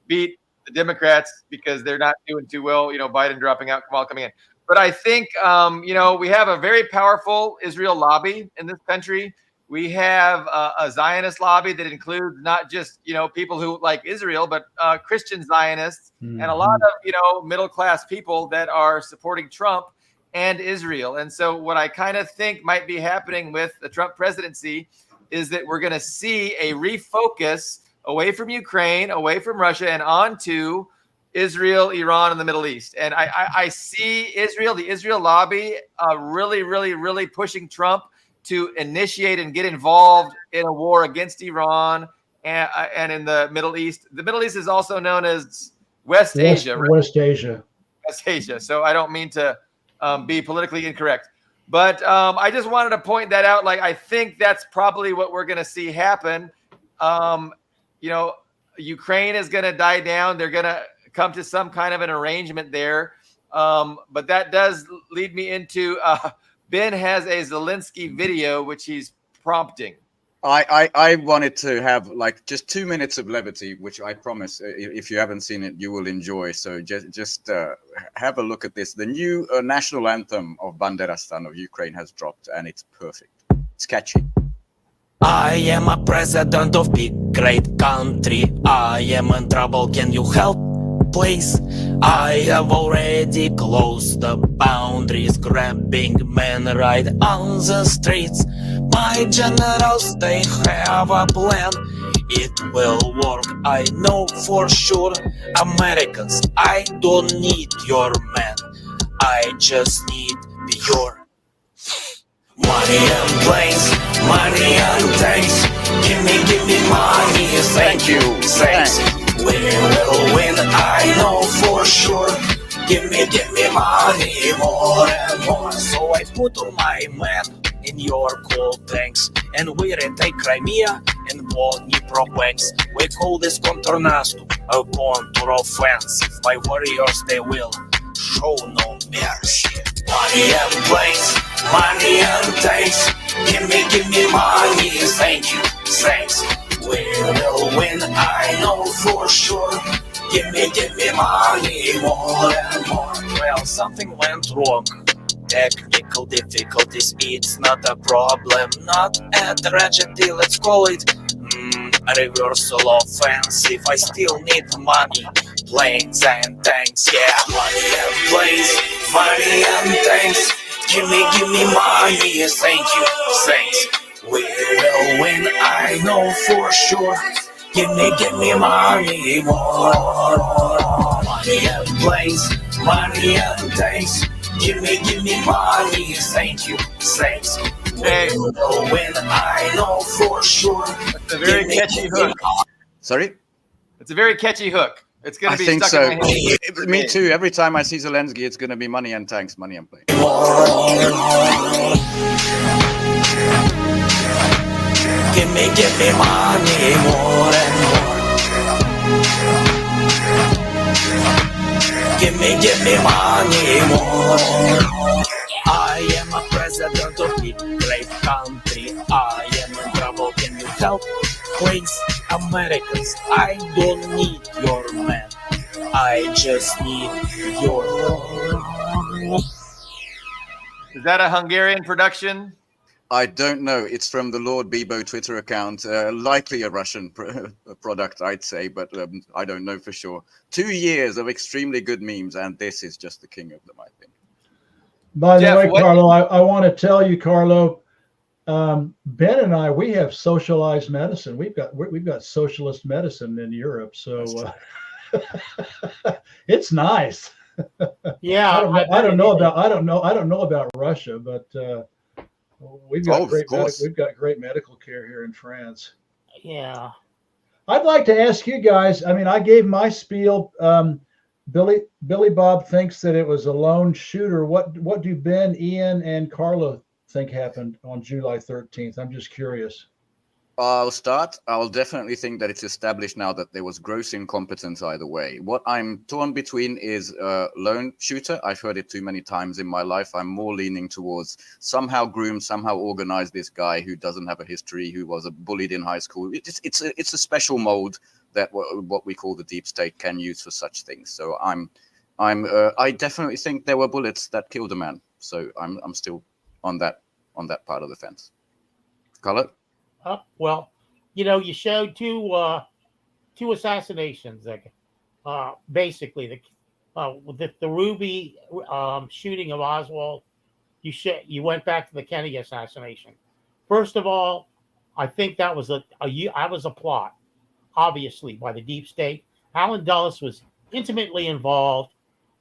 beat the Democrats because they're not doing too well. Biden dropping out, Kamala coming in. But I think, we have a very powerful Israel lobby in this country. We have a Zionist lobby that includes not just, people who like Israel, but Christian Zionists and a lot of, middle-class people that are supporting Trump and Israel. And so what I kind of think might be happening with the Trump presidency is that we're going to see a refocus away from Ukraine, away from Russia, and onto Israel, Iran, and the Middle East. And I see Israel, the Israel lobby, really, really, really pushing Trump to initiate and get involved in a war against Iran and in the Middle East. The Middle East is also known as West Asia, right? West Asia. West Asia. So I don't mean to be politically incorrect, but I just wanted to point that out. Like, I think that's probably what we're going to see happen. Ukraine is going to die down. They're going to come to some kind of an arrangement there. But that does lead me into Ben has a Zelensky video, which he's prompting. I wanted to have like just 2 minutes of levity, which I promise, if you haven't seen it, you will enjoy. So just have a look at this. The new national anthem of Banderastan of Ukraine has dropped, and it's perfect. It's catchy. I am a president of big great country. I am in trouble. Can you help, please? I have already closed the boundaries, grabbing men right on the streets. My generals, they have a plan. It will work, I know for sure. Americans, I don't need your man. I just need your money and planes, money and tanks. Give me money, thank you, thanks. We will win, I know for sure. Give me money, more and more. So I put all my men in your cool tanks, and we retake Crimea and Dnipro banks. We call this contornastu, a counter-offensive. My warriors, they will show no mercy. Money and planes, money and tanks. Give me money, thank you, thanks. We will win, I know for sure. Give me money, more and more. Well, something went wrong. Technical difficulties, it's not a problem, not a tragedy, let's call it a reversal offensive. I still need money, planes and tanks, yeah. Money and planes, money and tanks. Give me money, thank you, thanks. We will win, I know for sure. Give me money, more. Money and planes, money and tanks. Give me money, thank you, thanks. Hey. We will win, I know for sure. It's a very catchy hook. Sorry? It's a very catchy hook. It's going I to be think stuck so. in my head. Me too. Every time I see Zelensky, it's going to be money and tanks, money and planes. Give me money, more and more. Give me money, more. I am a president of a great country. I am in trouble. Can you help, please? Americans, I don't need your man. I just need your. Is that a Hungarian production? I don't know. It's from the Lord Bebo Twitter account. Likely a Russian product, I'd say, but I don't know for sure. 2 years of extremely good memes, and this is just the king of them, I think. By Jeff, the way, Carlo, I want to tell you, Carlo, Ben and I, we have socialized medicine. We've got socialist medicine in Europe, so it's nice. Yeah, I don't know about Russia, but we've got great medical care here in France. yeah. I'd like to ask you guys. I mean, I gave my spiel. Billy Bob thinks that it was a lone shooter. What do Ben, Ian, and Carlo think happened on July 13th? I'm just curious. I'll start. I'll definitely think that it's established now that there was gross incompetence either way. What I'm torn between is lone shooter. I've heard it too many times in my life. I'm more leaning towards somehow groomed, somehow organized this guy who doesn't have a history, who was bullied in high school. It's a special mold that what we call the deep state can use for such things. So I definitely think there were bullets that killed a man. So I'm still on that part of the fence. Color? Well, you showed two assassinations. Basically, the Ruby shooting of Oswald. You went back to the Kennedy assassination. First of all, I think that was a plot, obviously, by the deep state. Alan Dulles was intimately involved.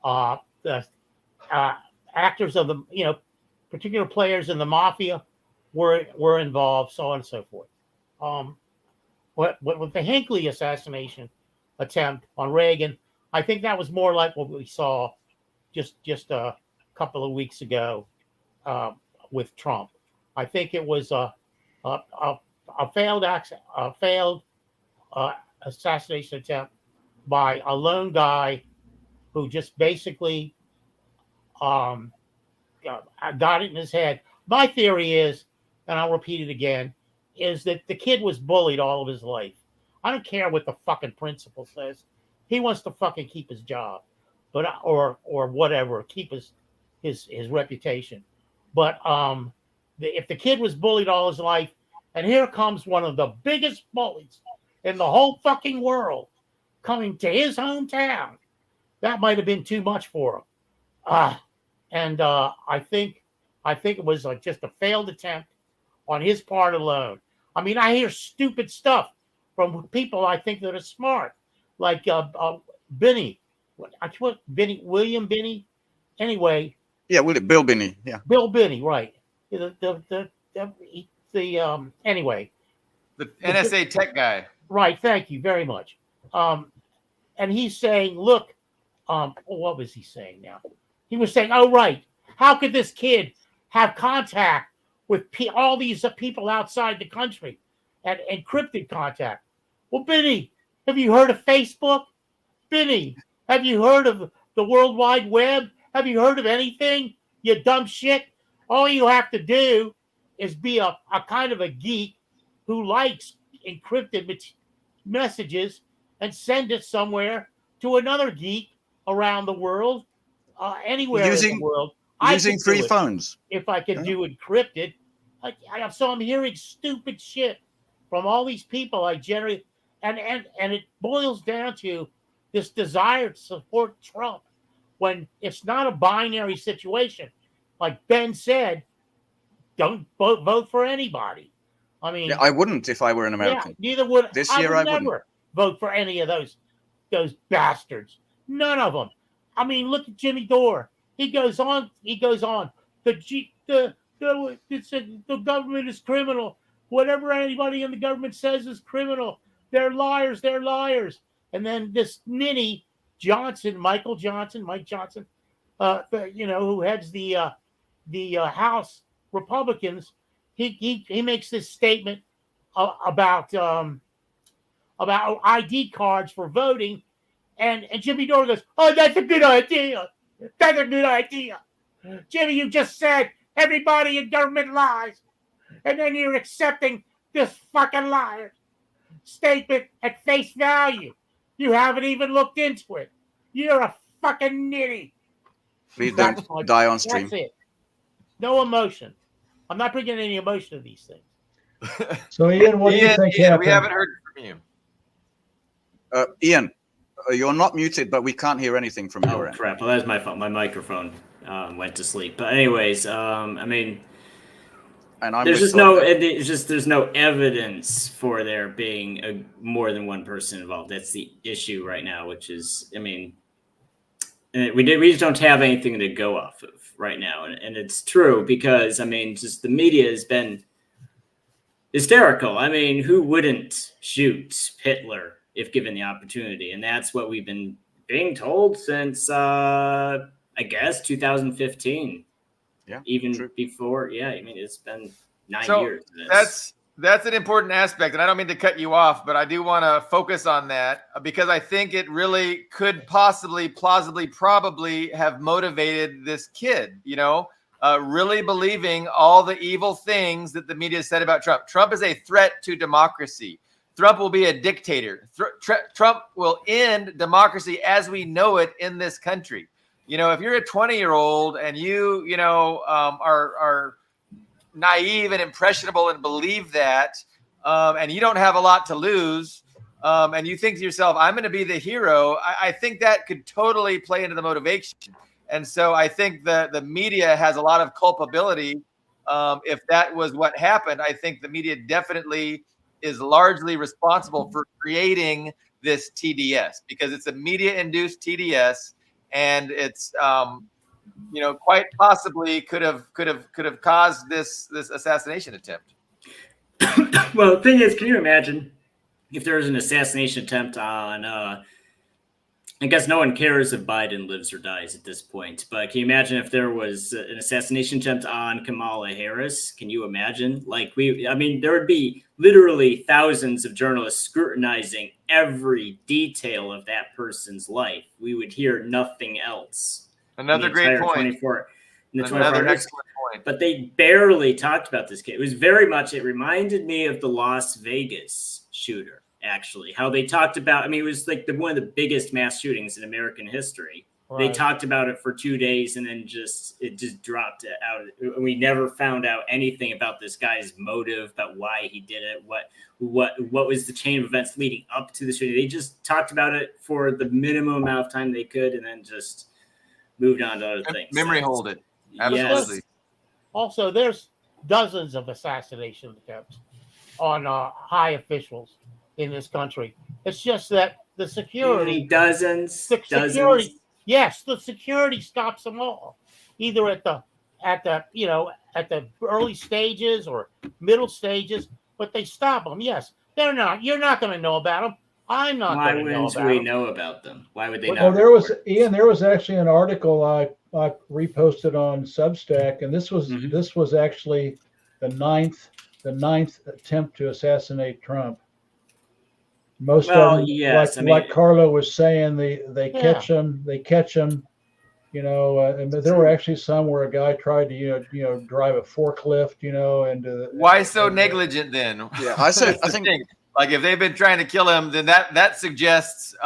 The actors of the particular players in the mafia were involved, so on and so forth. With the Hinckley assassination attempt on Reagan, I think that was more like what we saw just a couple of weeks ago with Trump. I think it was a failed assassination attempt by a lone guy who just basically got it in his head. My theory is, and I'll repeat it again, is that the kid was bullied all of his life. I don't care what the fucking principal says. He wants to fucking keep his job, but or whatever, keep his reputation. But if the kid was bullied all his life, and here comes one of the biggest bullies in the whole fucking world coming to his hometown, that might have been too much for him. And I think it was just a failed attempt on his part alone. I mean, I hear stupid stuff from people I think that are smart, like Binney. William Binney. Anyway. Yeah, Bill Binney. Yeah. Bill Binney, right? Anyway. The NSA tech guy. Right. Thank you very much. And he's saying, look, what was he saying now? He was saying, oh, right. How could this kid have contact with all these people outside the country and encrypted contact? Well, Benny, have you heard of Facebook? Benny, have you heard of the World Wide Web? Have you heard of anything? You dumb shit. All you have to do is be a kind of a geek who likes encrypted messages and send it somewhere to another geek around the world, anywhere in the world. Using free phones. If I could do encrypted. So I'm hearing stupid shit from all these people I generate. And it boils down to this desire to support Trump when it's not a binary situation. Like Ben said, don't vote for anybody. I mean, I wouldn't if I were an American. Yeah, neither would this year. I would never vote for any of those bastards. None of them. I mean, look at Jimmy Dore. He goes on. The government is criminal. Whatever anybody in the government says is criminal. They're liars. They're liars. And then this ninny Mike Johnson, who heads the House Republicans, he makes this statement about ID cards for voting, and Jimmy Dore goes, "Oh, that's a good idea. That's a good idea." Jimmy, you just said everybody in government lies, and then you're accepting this fucking liar statement at face value. You haven't even looked into it. You're a fucking nitty. Please don't die on stream. That's it. No emotion. I'm not bringing any emotion to these things. So, Ian, what do you think happened? We haven't heard from you. Ian, you're not muted, but we can't hear anything from your end. Crap. Well, that's my fault. My microphone went to sleep. But anyways, I mean, there's no evidence for there being more than one person involved. That's the issue right now, which is, I mean, we just don't have anything to go off of right now. And it's true because, I mean, just the media has been hysterical. I mean, who wouldn't shoot Hitler if given the opportunity? And that's what we've been being told since, I guess, 2015. Yeah, even true. before. Yeah, I mean, it's been 9 years. That's an important aspect, and I don't mean to cut you off, but I do want to focus on that because I think it really could possibly, plausibly, probably have motivated this kid, really believing all the evil things that the media said about Trump. Trump is a threat to democracy. Trump will be a dictator. Trump will end democracy as we know it in this country. If you're a 20-year-old and you are naive and impressionable and believe that, and you don't have a lot to lose, and you think to yourself, I'm going to be the hero, I think that could totally play into the motivation. And so I think the media has a lot of culpability. If that was what happened, I think the media definitely is largely responsible for creating this TDS because it's a media-induced TDS, and it's quite possibly could have caused this assassination attempt. Well, the thing is, can you imagine if there was an assassination attempt on? I guess no one cares if Biden lives or dies at this point, but can you imagine if there was an assassination attempt on Kamala Harris? Can you imagine? There would be literally thousands of journalists scrutinizing every detail of that person's life. We would hear nothing else. Another great point. Another excellent point. But they barely talked about this kid. It was it reminded me of the Las Vegas shooter, actually. How they talked about, it was like one of the biggest mass shootings in American history. Right. They talked about it for 2 days and then it just dropped out. We never found out anything about this guy's motive, about why he did it, what was the chain of events leading up to the shooting. They just talked about it for the minimum amount of time they could and then just moved on to other things. Memory hold it. Absolutely. Yes. Also, there's dozens of assassination attempts on high officials in this country. It's just that the security dozens. Yes, the security stops them all, either at the early stages or middle stages, but they stop them. Yes, they're not. You're not going to know about them. I'm not going to know about them. Why wouldn't we know about them? Why would they not? Well, there was actually an article I reposted on Substack, and this was actually the ninth attempt to assassinate Trump. Most of them, like Carlo was saying, they catch him. And there were actually some where a guy tried to drive a forklift, and why so negligent then? Yeah, I think. Like if they've been trying to kill him, then that suggests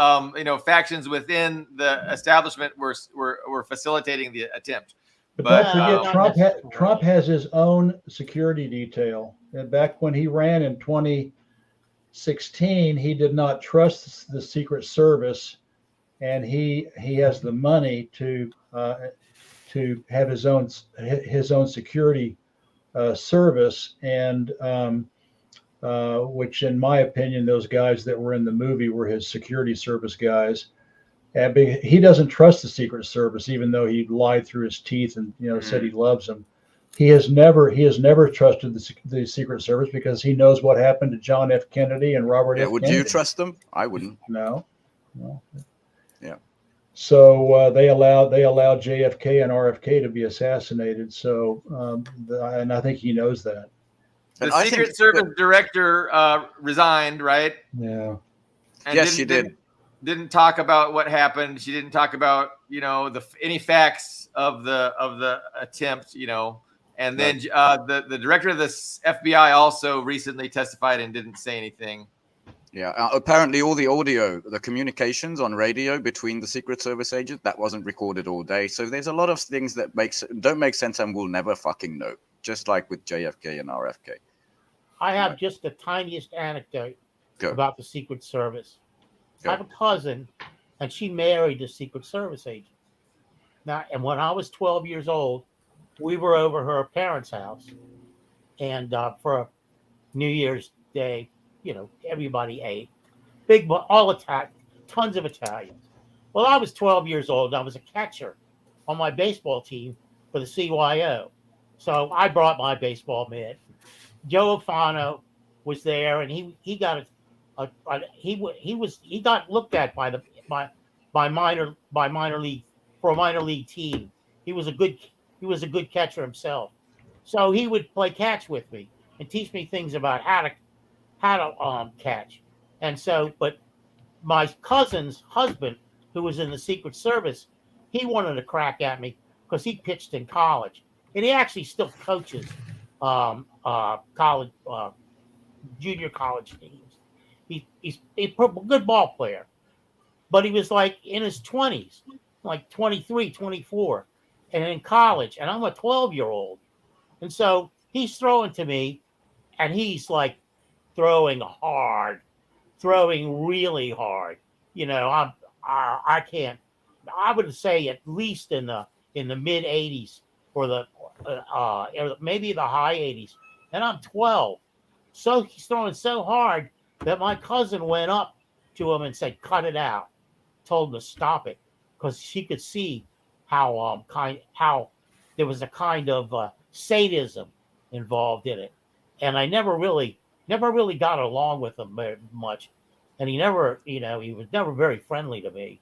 factions within the establishment were facilitating the attempt. But don't forget, Trump has his own security detail. And back when he ran in 2016, he did not trust the Secret Service, and he has the money to have his own security service, and which in my opinion, those guys that were in the movie were his security service guys. And he doesn't trust the Secret Service, even though he lied through his teeth and said he loves them. He has never trusted the Secret Service because he knows what happened to John F. Kennedy and Robert F. Would Kennedy. you trust them? I wouldn't. No. Yeah. So they allowed JFK and RFK to be assassinated. So and I think he knows that. The Secret Service director resigned, right? Yeah. And yes, she did. Didn't talk about what happened. She didn't talk about any facts of the attempt. And then the director of the FBI also recently testified and didn't say anything. Yeah. Apparently, all the audio, the communications on radio between the Secret Service agents, that wasn't recorded all day. So there's a lot of things that don't make sense and we'll never fucking know. Just like with JFK and RFK. I have just the tiniest anecdote about the Secret Service. I have a cousin, and she married a Secret Service agent. Now, and when I was 12 years old, we were over her parents' house, and for a New Year's Day, everybody ate. Tons of Italians. Well, I was 12 years old. And I was a catcher on my baseball team for the CYO. So I brought my baseball mitt. Joe Alfano was there, and he got he got looked at by minor league for a minor league team. He was a good catcher himself, so he would play catch with me. and teach me things about how to catch. And so, but my cousin's husband, who was in the Secret Service, he wanted to crack at me because he pitched in college, and he actually still coaches college, junior college teams. He's a good ball player, but he was like in his 20s, like 23, 24, and in college, and I'm a 12-year-old. And so he's throwing to me, and he's like throwing hard, throwing really hard. You know, I can't. I would say at least in the mid 80s or maybe the high 80s, and I'm 12. So he's throwing so hard that my cousin went up to him and said, "Cut it out." Told him to stop it because she could see how there was a kind of sadism involved in it, and I never really got along with him very much, and he was never very friendly to me,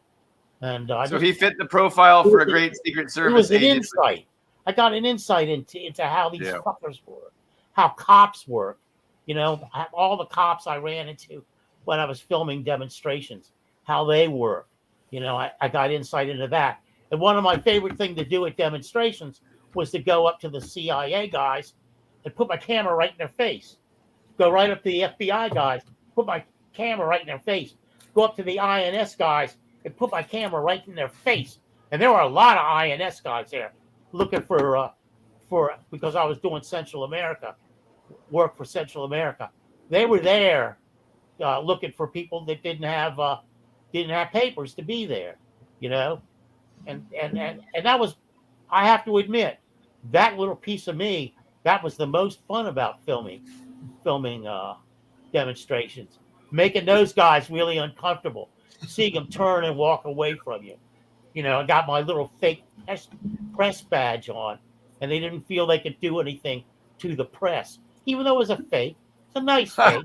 and So he fit the profile for a great Secret it Service was an agent. insight. I got an insight into how these Yeah. fuckers work, how cops work. You know, all the cops I ran into when I was filming demonstrations, how they work. You know, I got insight into that. And one of my favorite things to do at demonstrations was to go up to the CIA guys and put my camera right in their face. Go right up to the FBI guys, put my camera right in their face. Go up to the INS guys and put my camera right in their face. And there were a lot of INS guys there looking for because I was doing Central America, work for Central America. They were there looking for people that didn't have papers to be there, you know, and that was, I have to admit, that little piece of me, that was the most fun about filming demonstrations, making those guys really uncomfortable, seeing them turn and walk away from you. You know, I got my little fake press badge on, and they didn't feel they could do anything to the press, even though it was a fake. It's a nice fake.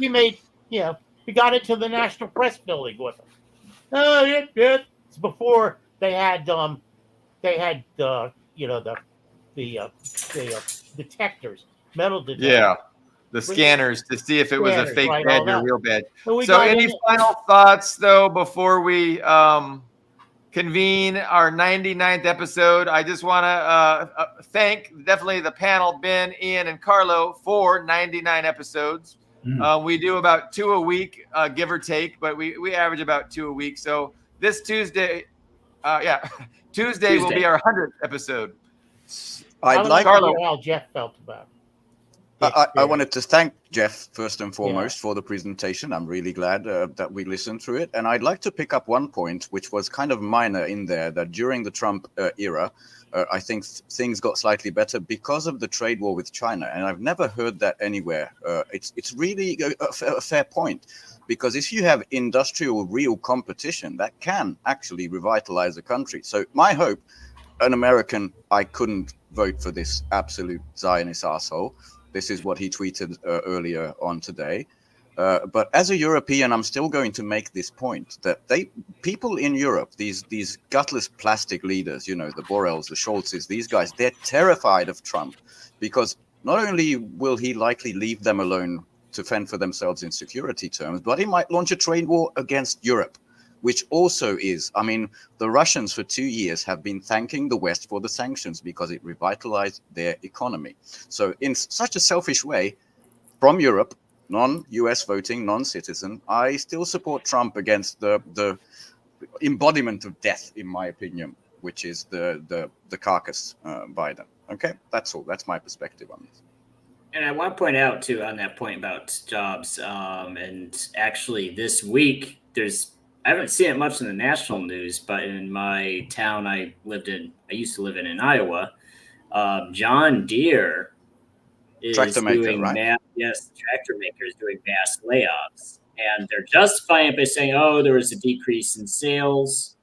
We made, we got into the National Press Building with them. Oh, yeah. It's before they had the detectors, metal detectors. Yeah, the scanners to see if it was a Scanners, fake right, badge all or that. real badge. So So, any final thoughts though before we convene our 99th episode? I just want to thank definitely the panel, Ben, Ian, and Carlo, for 99 episodes. We do about 2 a week, give or take, but we average about 2 a week. So this Tuesday, Tuesday will be our 100th episode. I would like to hear how Jeff felt about it. I wanted to thank Jeff first and foremost for the presentation. I'm really glad that we listened through it. And I'd like to pick up one point, which was kind of minor in there, that during the Trump era, I think things got slightly better because of the trade war with China. And I've never heard that anywhere. It's really a fair point, because if you have industrial real competition, that can actually revitalize a country. So my hope, an American, I couldn't vote for this absolute Zionist asshole. This is what he tweeted earlier on today. But as a European, I'm still going to make this point that people in Europe, these gutless plastic leaders, the Borrells, the Scholzes, these guys, they're terrified of Trump, because not only will he likely leave them alone to fend for themselves in security terms, but he might launch a trade war against Europe, which also is, the Russians for 2 years have been thanking the West for the sanctions because it revitalized their economy. So in such a selfish way, from Europe, non-US voting, non-citizen, I still support Trump against the embodiment of death, in my opinion, which is the carcass Biden. Okay, that's all. That's my perspective on this. And I want to point out, too, on that point about jobs, and actually this week, I haven't seen it much in the national news, but in my town I used to live in Iowa, John Deere is tractor maker, doing right? Tractor maker is doing mass layoffs, and they're justifying it by saying, "Oh, there was a decrease in sales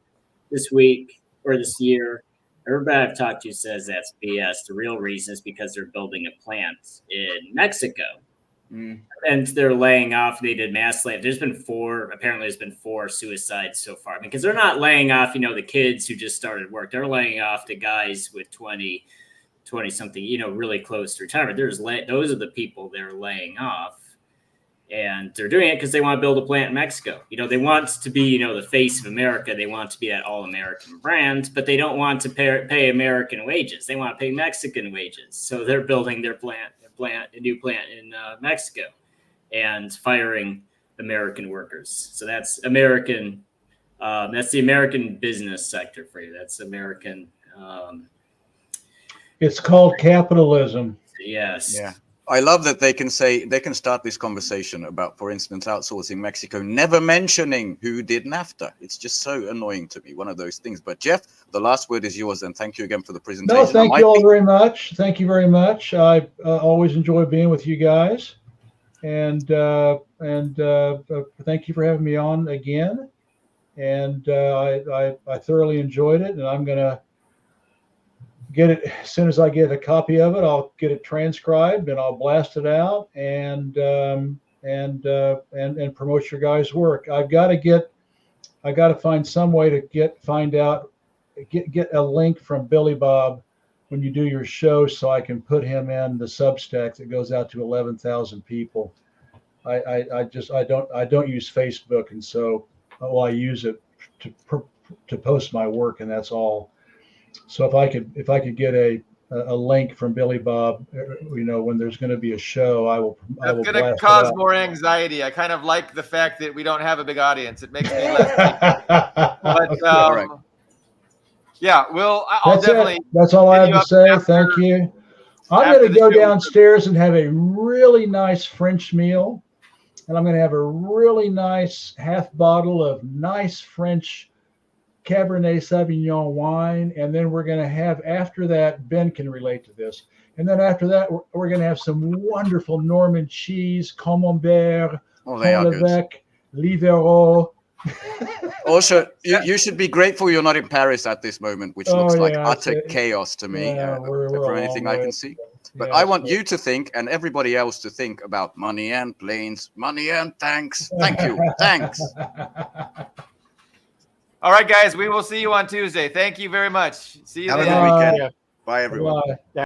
this week or this year." Everybody I've talked to says that's BS. The real reason is because they're building a plant in Mexico. And they're laying off. They did mass layoff. There's been 4 suicides so far. Because they're not laying off, the kids who just started work. They're laying off the guys with 20 20-something, really close to retirement. Those are the people they're laying off. And they're doing it because they want to build a plant in Mexico. They want to be, the face of America. They want to be that all-American brand, but they don't want to pay American wages. They want to pay Mexican wages. So they're building a new plant in Mexico, and firing American workers. So that's American. That's the American business sector for you. That's American. It's called capitalism. Yes. Yeah. I love that they can start this conversation about, for instance, outsourcing Mexico, never mentioning who did NAFTA. It's just so annoying to me, one of those things. But Jeff, the last word is yours, and thank you again for the presentation. No, thank you all very much. Thank you very much. I always enjoy being with you guys, and thank you for having me on again. And I thoroughly enjoyed it, and I'm gonna get it as soon as I get a copy of it. I'll get it transcribed and I'll blast it out and promote your guys' work. I got to find some way to get a link from Billy Bob when you do your show, so I can put him in the Substack that goes out to 11,000 people. I don't use Facebook, and so I use it to post my work, and that's all. So if I could get a link from Billy Bob, when there's going to be a show, I will. That's going to cause more anxiety. I kind of like the fact that we don't have a big audience. It makes me less. But yeah, I'll definitely. That's all I have to say. Thank you. I'm going to go downstairs and have a really nice French meal, and I'm going to have a really nice half bottle of nice French Cabernet Sauvignon wine, and then we're going to have, after that, Ben can relate to this, and then after that we're going to have some wonderful Norman cheese, Camembert, Pont-l'Evêque, Livero. Also, you should be grateful you're not in Paris at this moment, which looks like utter chaos to me, for anything I can see. But I want you to think, and everybody else to think, about money and planes, money and tanks. Thank you. Thanks. All right, guys, we will see you on Tuesday. Thank you very much. See you Have then. a good weekend. Bye, everyone. Bye.